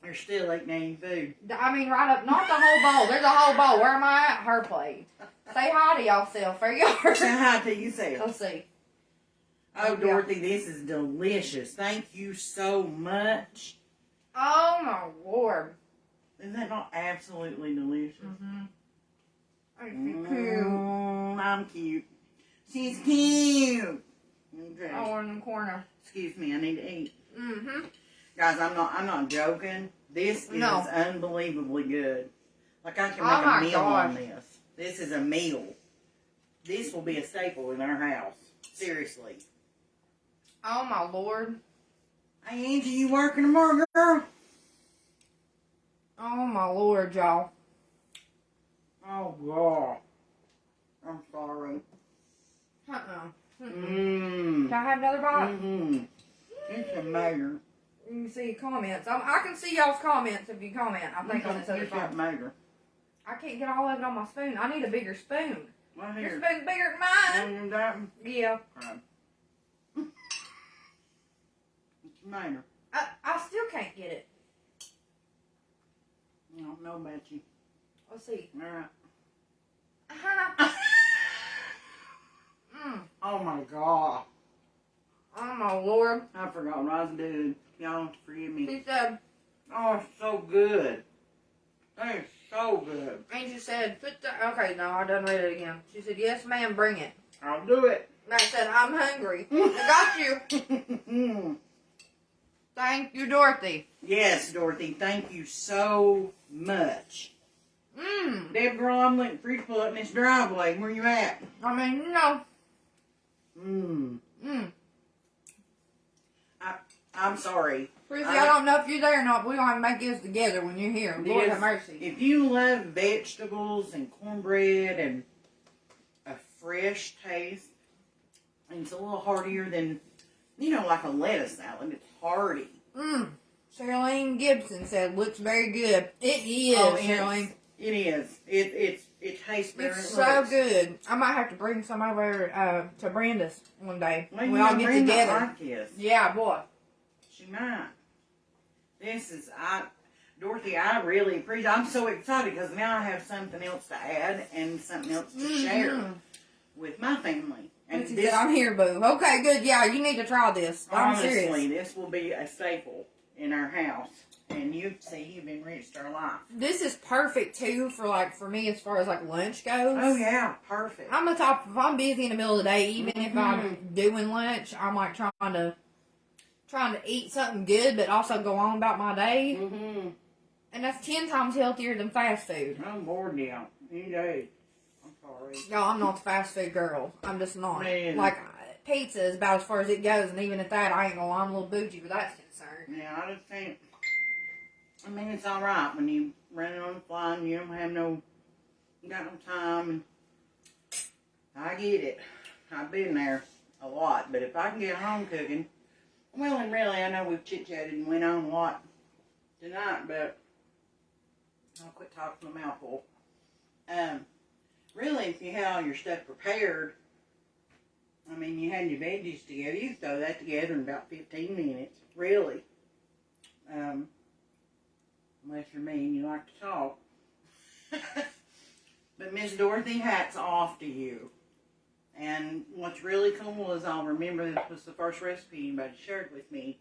You're still eating any food. I mean, right up, not the whole bowl. There's a whole bowl. Where am I at? Her plate. Say hi to y'all self. There you are. Say hi to yourself. Let's see. Oh, Dorothy, this is delicious. Thank you so much. Oh, my Lord. Isn't that not absolutely delicious? Mm-hmm. Cute. I'm cute. She's cute. Okay. Oh, in the corner. Excuse me, I need to eat. Mm-hmm. Guys, I'm not joking. This is unbelievably good. Like I can make a meal on this. This is a meal. This will be a staple in our house. Seriously. Oh, my Lord. Hey, Angie, you working tomorrow, girl? Oh, my Lord, y'all. Oh, God. I'm sorry. Can I have another bite? It's amazing. You can see comments. I can see y'all's comments if you comment, I think, on this other phone. Amazing. I can't get all of it on my spoon. I need a bigger spoon. Right here. Your spoon's bigger than mine. Yeah. It's amazing. I still can't get it. I don't know about you. Let's see. All right. Mm. Oh, my God. Oh, my Lord. I forgot what I was doing. Y'all forgive me. She said... Oh, it's so good. That is so good. Angie said, put the... Okay, no, I done read it again. She said, yes, ma'am, bring it. I'll do it. And I said, I'm hungry. I got you. Thank you, Dorothy. Yes, Dorothy. Thank you so much. Deb girl, I'm looking for you to pull up in this driveway. Where you at? I mean, you know. I'm sorry. Prissy, I don't know if you're there or not. We don't have to make this together when you're here. Lord have mercy. If you love vegetables and cornbread and a fresh taste, and it's a little heartier than, like a lettuce salad. It's hearty. Charlene Gibson said, looks very good. It is, Charlene. It is. It tastes better. It's so good. I might have to bring some over to Branda's one day. Well, when I get together. Like this. Yeah, boy. She might. Dorothy, I really appreciate. I'm so excited because now I have something else to add and something else to share with my family. And she said, I'm here, boo. Okay, good. Yeah, you need to try this. I'm serious. Honestly, this will be a staple in our house. And you've enriched our life. This is perfect, too, for me as far as, lunch goes. Oh, yeah. Perfect. If I'm busy in the middle of the day, even if I'm doing lunch, I'm, trying to eat something good, but also go on about my day. And that's 10 times healthier than fast food. I'm bored now. Any day. I'm sorry. No, I'm not the fast food girl. I'm just not. Man. Pizza is about as far as it goes, and even at that, I ain't gonna lie, I'm a little bougie where that's concerned. Yeah, I just think, it's alright when you running on the fly and you don't have you got no time, and I get it. I've been there a lot, but if I can get home cooking, well, and really, I know we've chit-chatted and went on a lot tonight, but I'll quit talking my mouth full. Really, if you had all your stuff prepared, you had your veggies together, you can throw that together in about 15 minutes, really. Unless you're me and you like to talk. But Miss Dorothy, hats off to you. And what's really cool is I'll remember this was the first recipe anybody shared with me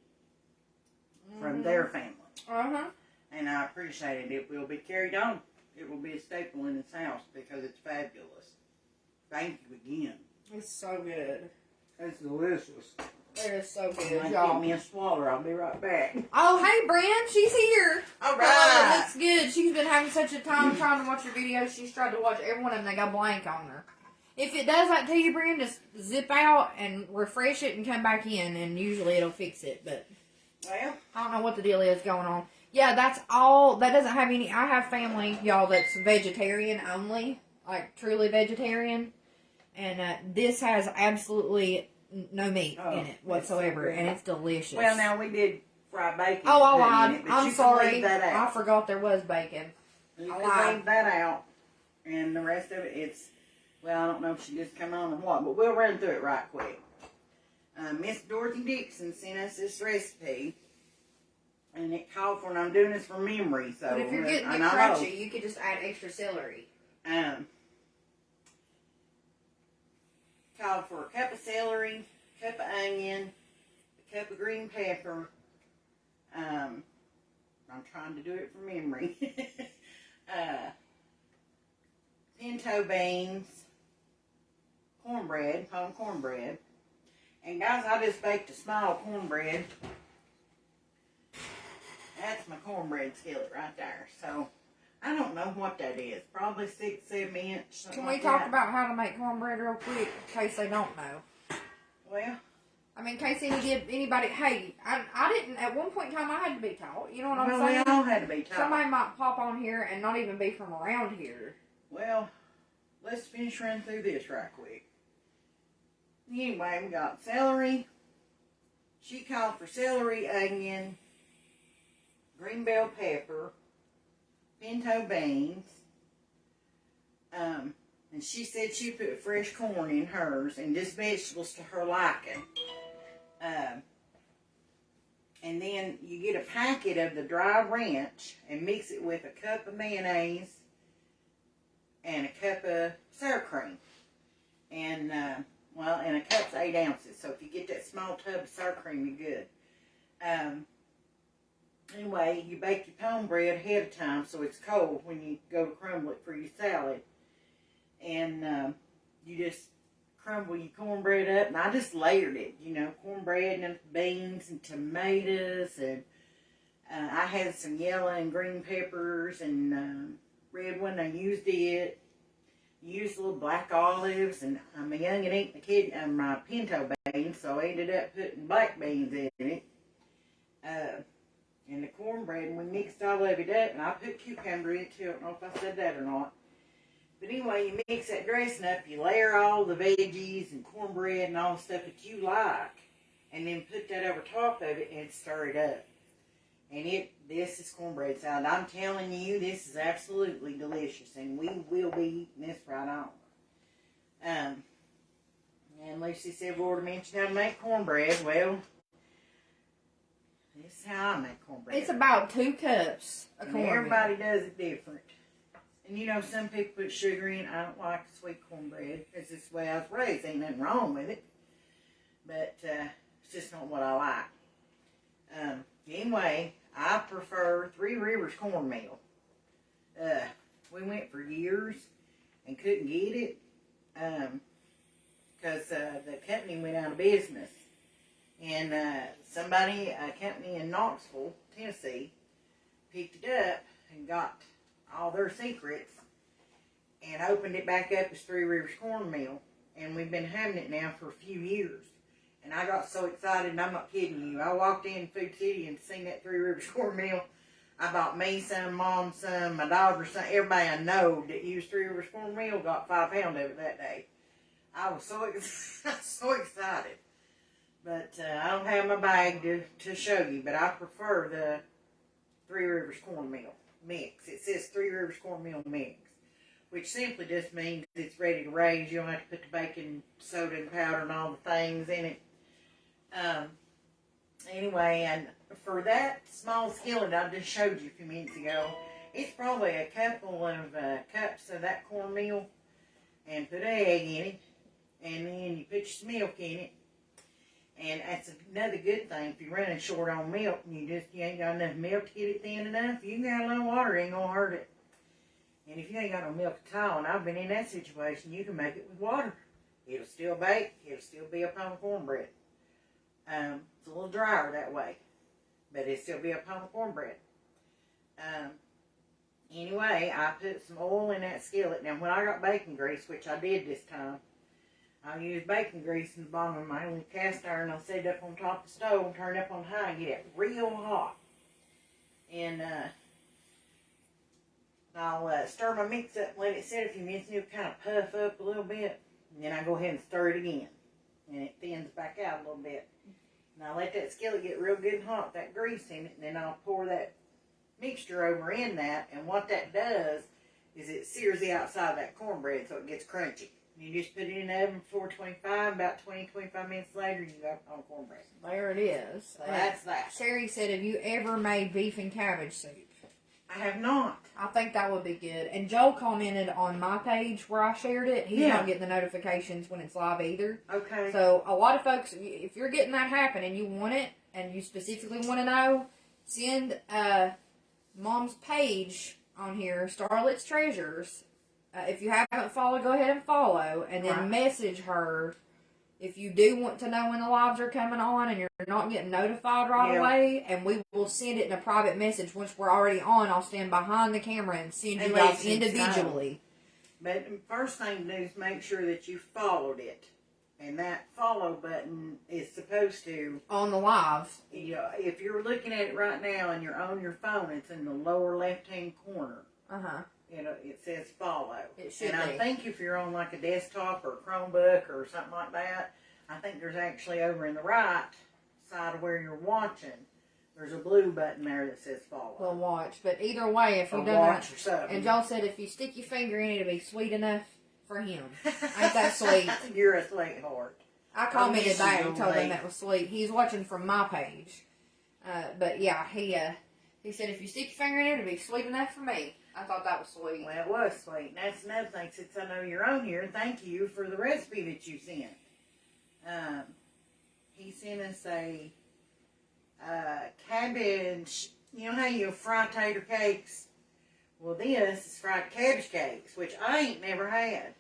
from their family. And I appreciate it. It will be carried on. It will be a staple in this house because it's fabulous. Thank you again. It's so good. It's delicious. It is so good, y'all. Get me a swaller. I'll be right back. Oh, hey, Bren. She's here. All right. Looks good. She's been having such a time trying to watch her videos. She's tried to watch every one of them. They got blank on her. If it does that to you, Bren, just zip out and refresh it and come back in, and usually it'll fix it. But well, I don't know what the deal is going on. Yeah, that's all. That doesn't have any. I have family, y'all, that's vegetarian only, truly vegetarian. And this has absolutely no meat in it whatsoever, and it's delicious. Well, now we did fried bacon. Oh, I lied. I'm sorry. I forgot there was bacon. You can leave that out, and the rest of it, I don't know if she just come on or what, but we'll run through it right quick. Miss Dorothy Dixon sent us this recipe, and it called for, and I'm doing this from memory, so. But if you're getting it crunchy, you could just add extra celery. Called for a cup of celery, a cup of onion, a cup of green pepper. I'm trying to do it from memory. Pinto beans, cornbread, home cornbread. And guys, I just baked a small cornbread. That's my cornbread skillet right there. So, I don't know what that is. Probably 6-7 inch. Can we talk about how to make cornbread real quick, in case they don't know? Well, in case anybody, hey, I didn't, at one point in time, I had to be taught. You know what I'm saying? We all had to be taught. Somebody might pop on here and not even be from around here. Well, let's finish running through this right quick. Anyway, we got celery. She called for celery, onion, green bell pepper, pinto beans, and she said she put fresh corn in hers and just vegetables to her liking. And then you get a packet of the dry ranch and mix it with a cup of mayonnaise and a cup of sour cream. And, and a cup's 8 ounces. So if you get that small tub of sour cream, you're good. Anyway, you bake your cornbread ahead of time so it's cold when you go to crumble it for your salad. And you just crumble your cornbread up. And I just layered it, cornbread and beans and tomatoes. And I had some yellow and green peppers and red one. I used it. Used little black olives, and I'm a young and eating the kid my pinto beans, so I ended up putting black beans in it. And the cornbread, and we mixed all of it up, and I put cucumber in it too. I don't know if I said that or not. But anyway, you mix that dressing up, you layer all the veggies and cornbread and all the stuff that you like, and then put that over top of it and stir it up. And this is cornbread salad. I'm telling you, this is absolutely delicious, and we will be eating this right on. And Lucy said, Lord mentioned how to make cornbread. Well, this is how I make cornbread. It's about 2 cups of cornbread. Everybody does it different. And you know, some people put sugar in. I don't like sweet cornbread. It's just the way I was raised. Ain't nothing wrong with it. But it's just not what I like. Anyway, I prefer Three Rivers cornmeal. We went for years and couldn't get it because the company went out of business. And a company in Knoxville, Tennessee, picked it up and got all their secrets and opened it back up as Three Rivers cornmeal. And we've been having it now for a few years. And I got so excited, and I'm not kidding you. I walked in Food City and seen that Three Rivers cornmeal. I bought me some, Mom some, my daughter some. Everybody I know that used Three Rivers cornmeal got 5 pounds of it that day. I was so excited. But I don't have my bag to show you, but I prefer the Three Rivers cornmeal mix. It says Three Rivers cornmeal mix, which simply just means it's ready to raise. You don't have to put the baking soda and powder and all the things in it. Anyway, and for that small skillet I just showed you a few minutes ago, it's probably a couple of cups of that cornmeal, and put an egg in it, and then you put some milk in it. And that's another good thing. If you're running short on milk and you ain't got enough milk to get it thin enough, you can add a little water, it ain't gonna hurt it. And if you ain't got no milk at all, and I've been in that situation, you can make it with water. It'll still bake. It'll still be a pound of cornbread. It's a little drier that way, but it'll still be a pound of cornbread. Anyway, I put some oil in that skillet. Now, when I got bacon grease, which I did this time, I used bacon grease in the bottom of my little cast iron. I'll set it up on top of the stove and turn it up on high and get it real hot. And I'll stir my mix up and let it sit a few minutes, and it'll kind of puff up a little bit. And then I go ahead and stir it again, and it thins back out a little bit. And I let that skillet get real good and hot with that grease in it, and then I'll pour that mixture over in that. And what that does is it sears the outside of that cornbread so it gets crunchy. You just put it in the oven for 425, about 20-25 minutes later, you got on cornbread. There it is. So that's that. Sherry said, have you ever made beef and cabbage soup? I have not. I think that would be good. And Joel commented on my page where I shared it. He's not getting the notifications when it's live either. Okay. So a lot of folks, if you're getting that happen and you want it, and you specifically want to know, send Mom's page on here, Starlet's Treasures. If you haven't followed, go ahead and follow. And then message her if you do want to know when the lives are coming on and you're not getting notified right away. And we will send it in a private message. Once we're already on, I'll stand behind the camera and send you guys individually. But the first thing to do is make sure that you followed it. And that follow button is supposed to... On the live. You know, if you're looking at it right now and you're on your phone, it's in the lower left-hand corner. Uh-huh. You know, it says follow. It should be. I think if you're on like a desktop or a Chromebook or something like that, I think there's actually over in the right side of where you're watching, there's a blue button there that says follow. Well, watch. But either way, if you don't watch that, and Joel said if you stick your finger in it, it'll be sweet enough for him. Ain't that sweet? You're a sweetheart. I commented back and told him that was sweet. He's watching from my page. But yeah, he said if you stick your finger in it, it'll be sweet enough for me. I thought that was sweet. Well, it was sweet. And that's another thing, since I know you're on here, thank you for the recipe that you sent. He sent us a cabbage, you know how you fry tater cakes? Well, this is fried cabbage cakes, which I ain't never had.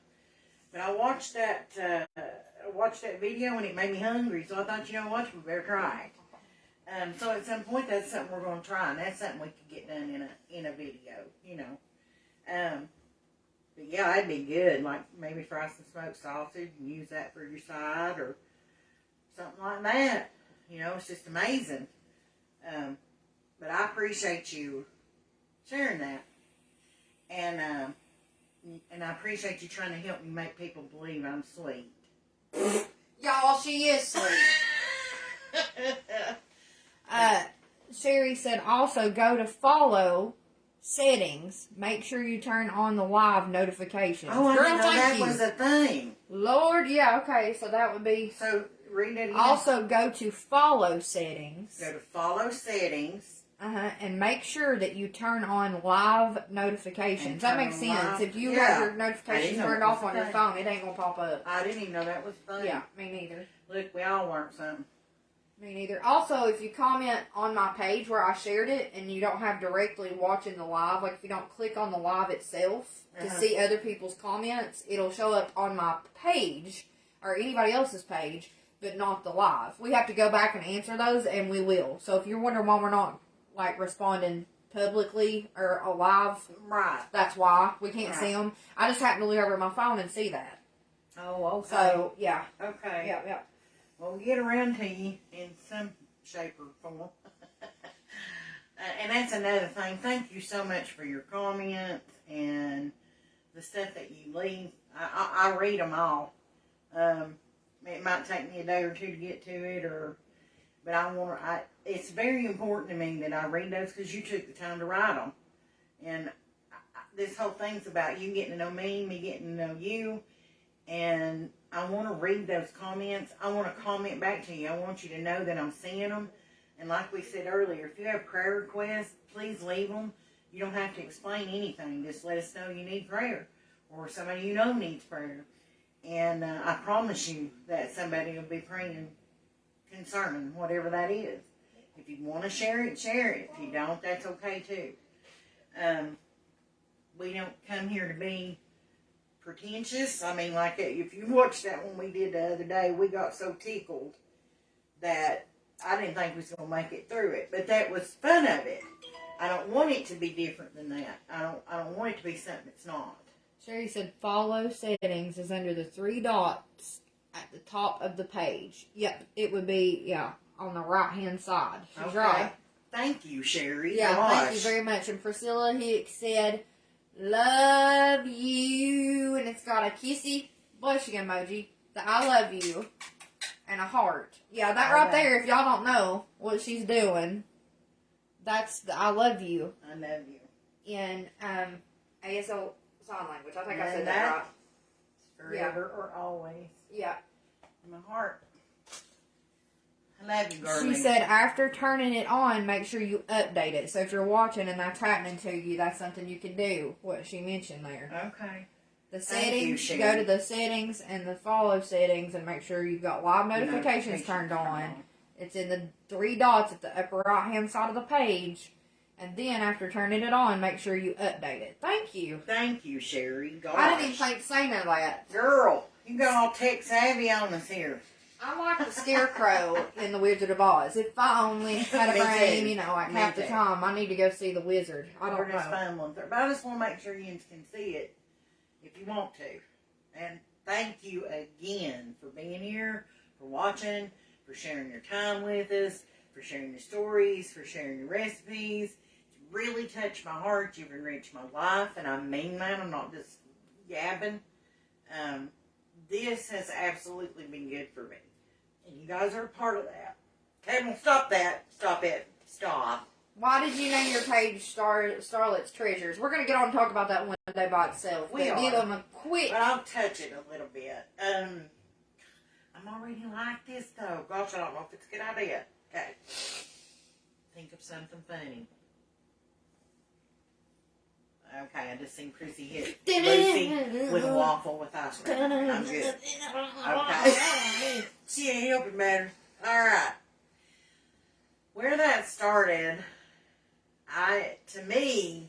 But I watched that video and it made me hungry, so I thought, you know what, we better try it. So at some point, that's something we're going to try, and that's something we could get done in a video, you know. But yeah, that'd be good. Like maybe fry some smoked sausage and use that for your side or something like that. You know, it's just amazing. But I appreciate you sharing that. And I appreciate you trying to help me make people believe I'm sweet. Y'all, she is sweet. Sherry said also go to follow settings. Make sure you turn on the live notifications. Oh, I Girl, didn't know that you. was a thing. Lord, yeah, okay, so that would be... So, read it again. Also go to follow settings. Go to follow settings. And make sure that you turn on live notifications. That makes sense. Live. If you have your notifications turned off on your thing. phone, it ain't gonna pop up. I didn't even know that was a thing. Yeah, me neither. Look, we all learned something. Me neither. Also, if you comment on my page where I shared it and you don't have directly watching the live, like if you don't click on the live itself to see other people's comments, it'll show up on my page or anybody else's page, but not the live. We have to go back and answer those, and we will. So if you're wondering why we're not like responding publicly or live, right? That's why we can't see them. I just happen to look over my phone and see that. Oh, okay. So yeah. Okay. Yeah. Well, we'll get around to you in some shape or form. And that's another thing. Thank you so much for your comments and the stuff that you leave. I read them all. It might take me a day or two to get to it, but it's very important to me that I read those because you took the time to write them. And this whole thing's about you getting to know me getting to know you. And I want to read those comments. I want to comment back to you. I want you to know that I'm seeing them. And like we said earlier, if you have prayer requests, please leave them. You don't have to explain anything. Just let us know you need prayer or somebody you know needs prayer. And I promise you that somebody will be praying concerning whatever that is. If you want to share it, share it. If you don't, that's okay too. We don't come here to be pretentious. I mean, like if you watched that one we did the other day, we got so tickled that I didn't think we was going to make it through it. But that was fun of it. I don't want it to be different than that. I don't want it to be something it's not. Sherry said follow settings is under the 3 dots at the top of the page. Yep, it would be, on the right-hand side. She's right. Thank you, Sherry. Yeah, Gosh. Thank you very much. And Priscilla Hicks said, love you. And it's got a kissy blushing emoji, the I love you, and a heart. Yeah, that right there, if y'all don't know what she's doing, that's the I love you. I love you. In ASL sign language. I think I said that right. Forever or always. Yeah. In my heart. I love you, girlie. She said after turning it on, make sure you update it. So if you're watching and that's happening to you, that's something you can do. What she mentioned there. Okay. The settings, go to the settings and the follow settings and make sure you've got live notifications turned on. It's in the 3 dots at the upper right hand side of the page. And then after turning it on, make sure you update it. Thank you. Thank you, Sherry. Gosh. I didn't even think to say none of that. Girl, you got all tech savvy on us here. I'm like the scarecrow in The Wizard of Oz. If I only had a brain, like half the time, I need to go see the wizard. I don't know. But I just want to make sure you can see it if you want to. And thank you again for being here, for watching, for sharing your time with us, for sharing your stories, for sharing your recipes. It's really touched my heart. You've enriched my life, and I mean that. I'm not just yapping. This has absolutely been good for me. And you guys are a part of that. Okay, well, stop that. Stop it. Stop. Why did you name your page Starlet's Treasures? We're going to get on and talk about that one day by itself. We are. Give them a quick... But I'll touch it a little bit. I'm already like this, though. Gosh, I don't know if it's a good idea. Okay. Think of something funny. Okay, I just seen Chrissy hit Lucy with a waffle with ice cream. I'm good. Okay. She ain't helping matters. Alright. Where that started, to me,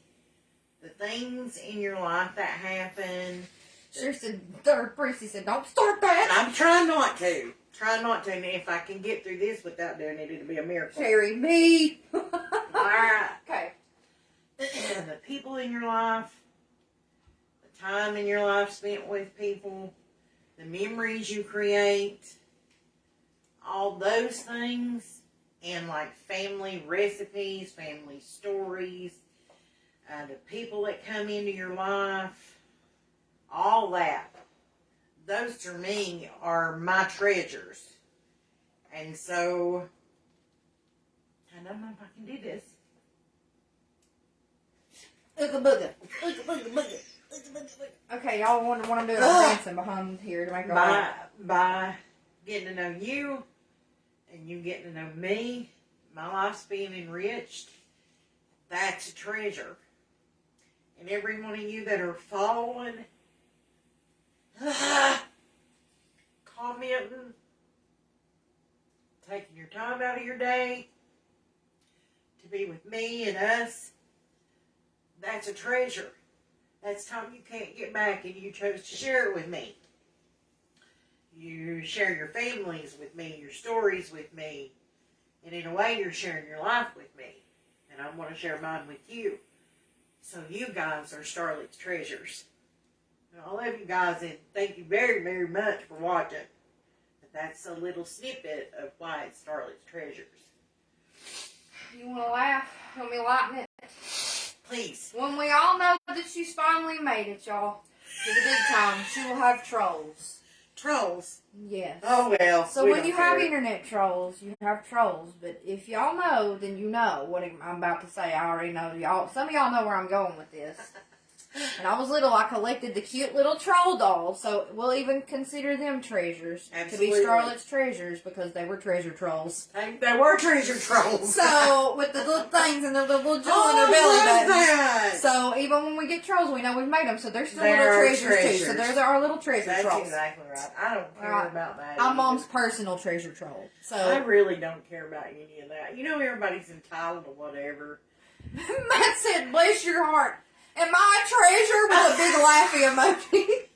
the things in your life that happen. Prissy said, don't start that. I'm trying not to. And if I can get through this without doing it, it'll be a miracle. Sherry, me. Alright. Okay. The people in your life, time in your life spent with people, the memories you create, all those things, and like family recipes, family stories, the people that come into your life, all that. Those to me are my treasures. And so, I don't know if I can do this. Ooga booga. Ooga booga booga. Ooga booga booga. Okay, y'all want to do a dancing behind here to make a by getting to know you and you getting to know me, my life's being enriched. That's a treasure. And every one of you that are following, commenting, taking your time out of your day to be with me and us, that's a treasure. That's time you can't get back, and you chose to share it with me. You share your families with me, your stories with me, and in a way you're sharing your life with me. And I want to share mine with you. So you guys are Starlet's treasures. And I love you guys, and thank you very, very much for watching. But that's a little snippet of why it's Starlet's treasures. You want to laugh? Want me to lighten it? Please. When we all know that she's finally made it, y'all, to the big time, she will have trolls. Trolls? Yes. Oh, well. So when you have internet trolls, you have trolls. But if y'all know, then you know what I'm about to say. I already know. Y'all. Some of y'all know where I'm going with this. When I was little, I collected the cute little troll dolls, so we'll even consider them treasures. Absolutely. To be Starlet's treasures, because they were treasure trolls. They were treasure trolls. So, with the little things and the little jewel in their belly buttons. So, even when we get trolls, we know we've made them, so they're still little treasures too. So, they're our little treasure trolls. That's exactly right. I don't care about that. I'm Mom's personal treasure troll. So I really don't care about any of that. You know, everybody's entitled to whatever. Matt said, bless your heart. Am I a treasure with a big laughy emoji?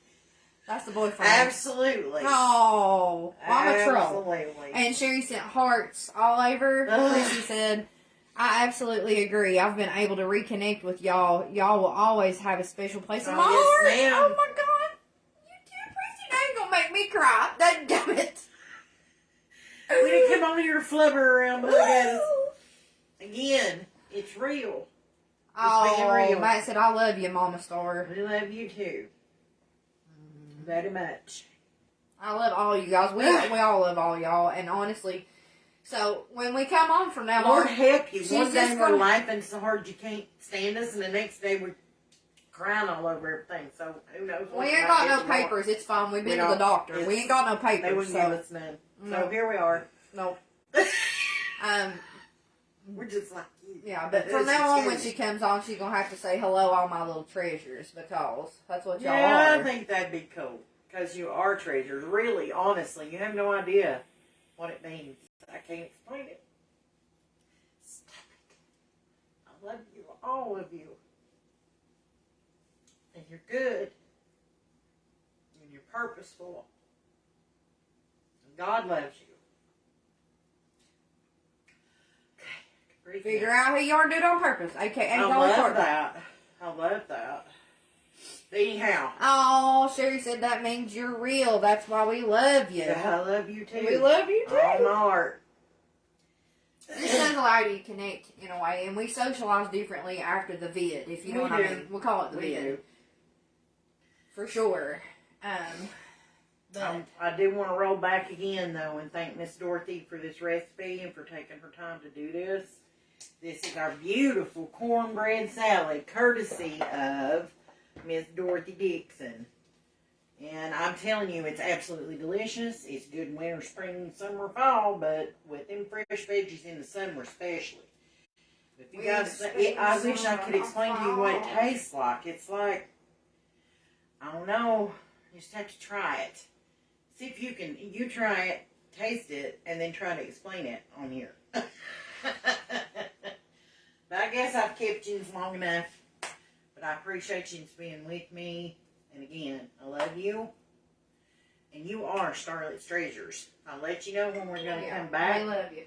That's the boyfriend. Absolutely. Oh, well, I'm a troll. Absolutely. And Sherry sent hearts all over. Chrissy said, I absolutely agree. I've been able to reconnect with y'all. Y'all will always have a special place in my heart. Ma'am. Oh my God. You too, Chrissy. Now you're going to make me cry. Damn it. We didn't come on here to flubber around, look at us. Again, it's real. Oh, Matt said, I love you, Mama Star. We love you too. Very much. I love all you guys. We all love all y'all. And honestly, so when we come on from now on, Lord help you. One day just we're laughing so hard you can't stand us, and the next day we're crying all over everything. So who knows? We ain't got no papers. It's fine. We've been to the doctor. We ain't got no papers. They wouldn't give us none. So here we are. Nope. We're just like you. Yeah, but from now on, when she comes on, she's going to have to say, hello, all my little treasures, because that's what y'all are. Yeah, I think that'd be cool, because you are treasures. Really, honestly, you have no idea what it means. I can't explain it. Stop it. I love you, all of you. And you're good. And you're purposeful. And God loves you. Figure out who you are and do it on purpose. AKA I love that. I love that. Anyhow. Oh, Sherry said that means you're real. That's why we love you. Yeah, I love you too. We love you too. All my heart. This does allow you to connect in a way, and we socialize differently after the vid, if you know what I mean. We'll call it the vid. Do. For sure. I do want to roll back again, though, and thank Miss Dorothy for this recipe and for taking her time to do this. This is our beautiful cornbread salad, courtesy of Miss Dorothy Dixon. And I'm telling you, it's absolutely delicious. It's good in winter, spring, summer, fall, but with them fresh veggies in the summer especially. If you guys, I wish I could explain to you what it tastes like. It's like, I don't know, you just have to try it. See if you can, you try it, taste it, and then try to explain it on here. But I guess I've kept you long enough. But I appreciate you being with me. And again, I love you. And you are Starlet's treasures. I'll let you know when we're going to come back. I love you.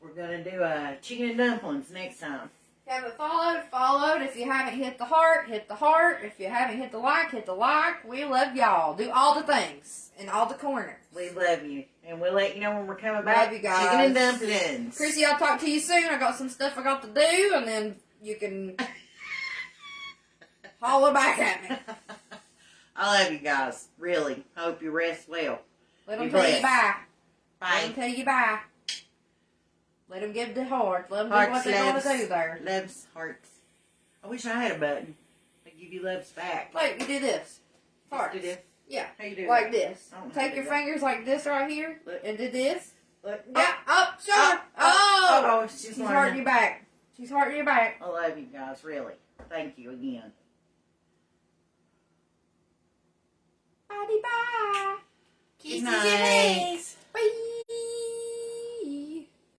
We're going to do chicken and dumplings next time. you haven't followed, followed. If you haven't hit the heart, hit the heart. If you haven't hit the like, hit the like. We love y'all. Do all the things in all the corners. We love you. And we'll let you know when we're coming back. Love you guys. Chicken and dumplings. Chrissy, I'll talk to you soon. I got some stuff I got to do, and then you can holler back at me. I love you guys. Really. Hope you rest well. Let them tell you bye. Bye. Let them tell you bye. Let them give the heart. Let them do Hearts, what they're going loves, to do there. Loves, hearts. I wish I had a button. I give you loves back. Like, you do this. Hearts. Do this? Yeah. How you do Like that? this. I don't know how Take to your do that. fingers like this right here. Look. And do this. Look. Yeah. Up. Shoulder. Oh. She's She's hurting your back. She's hurting your back. I love you guys, really. Thank you again. Bye. Bye. Good Kisses night. your face.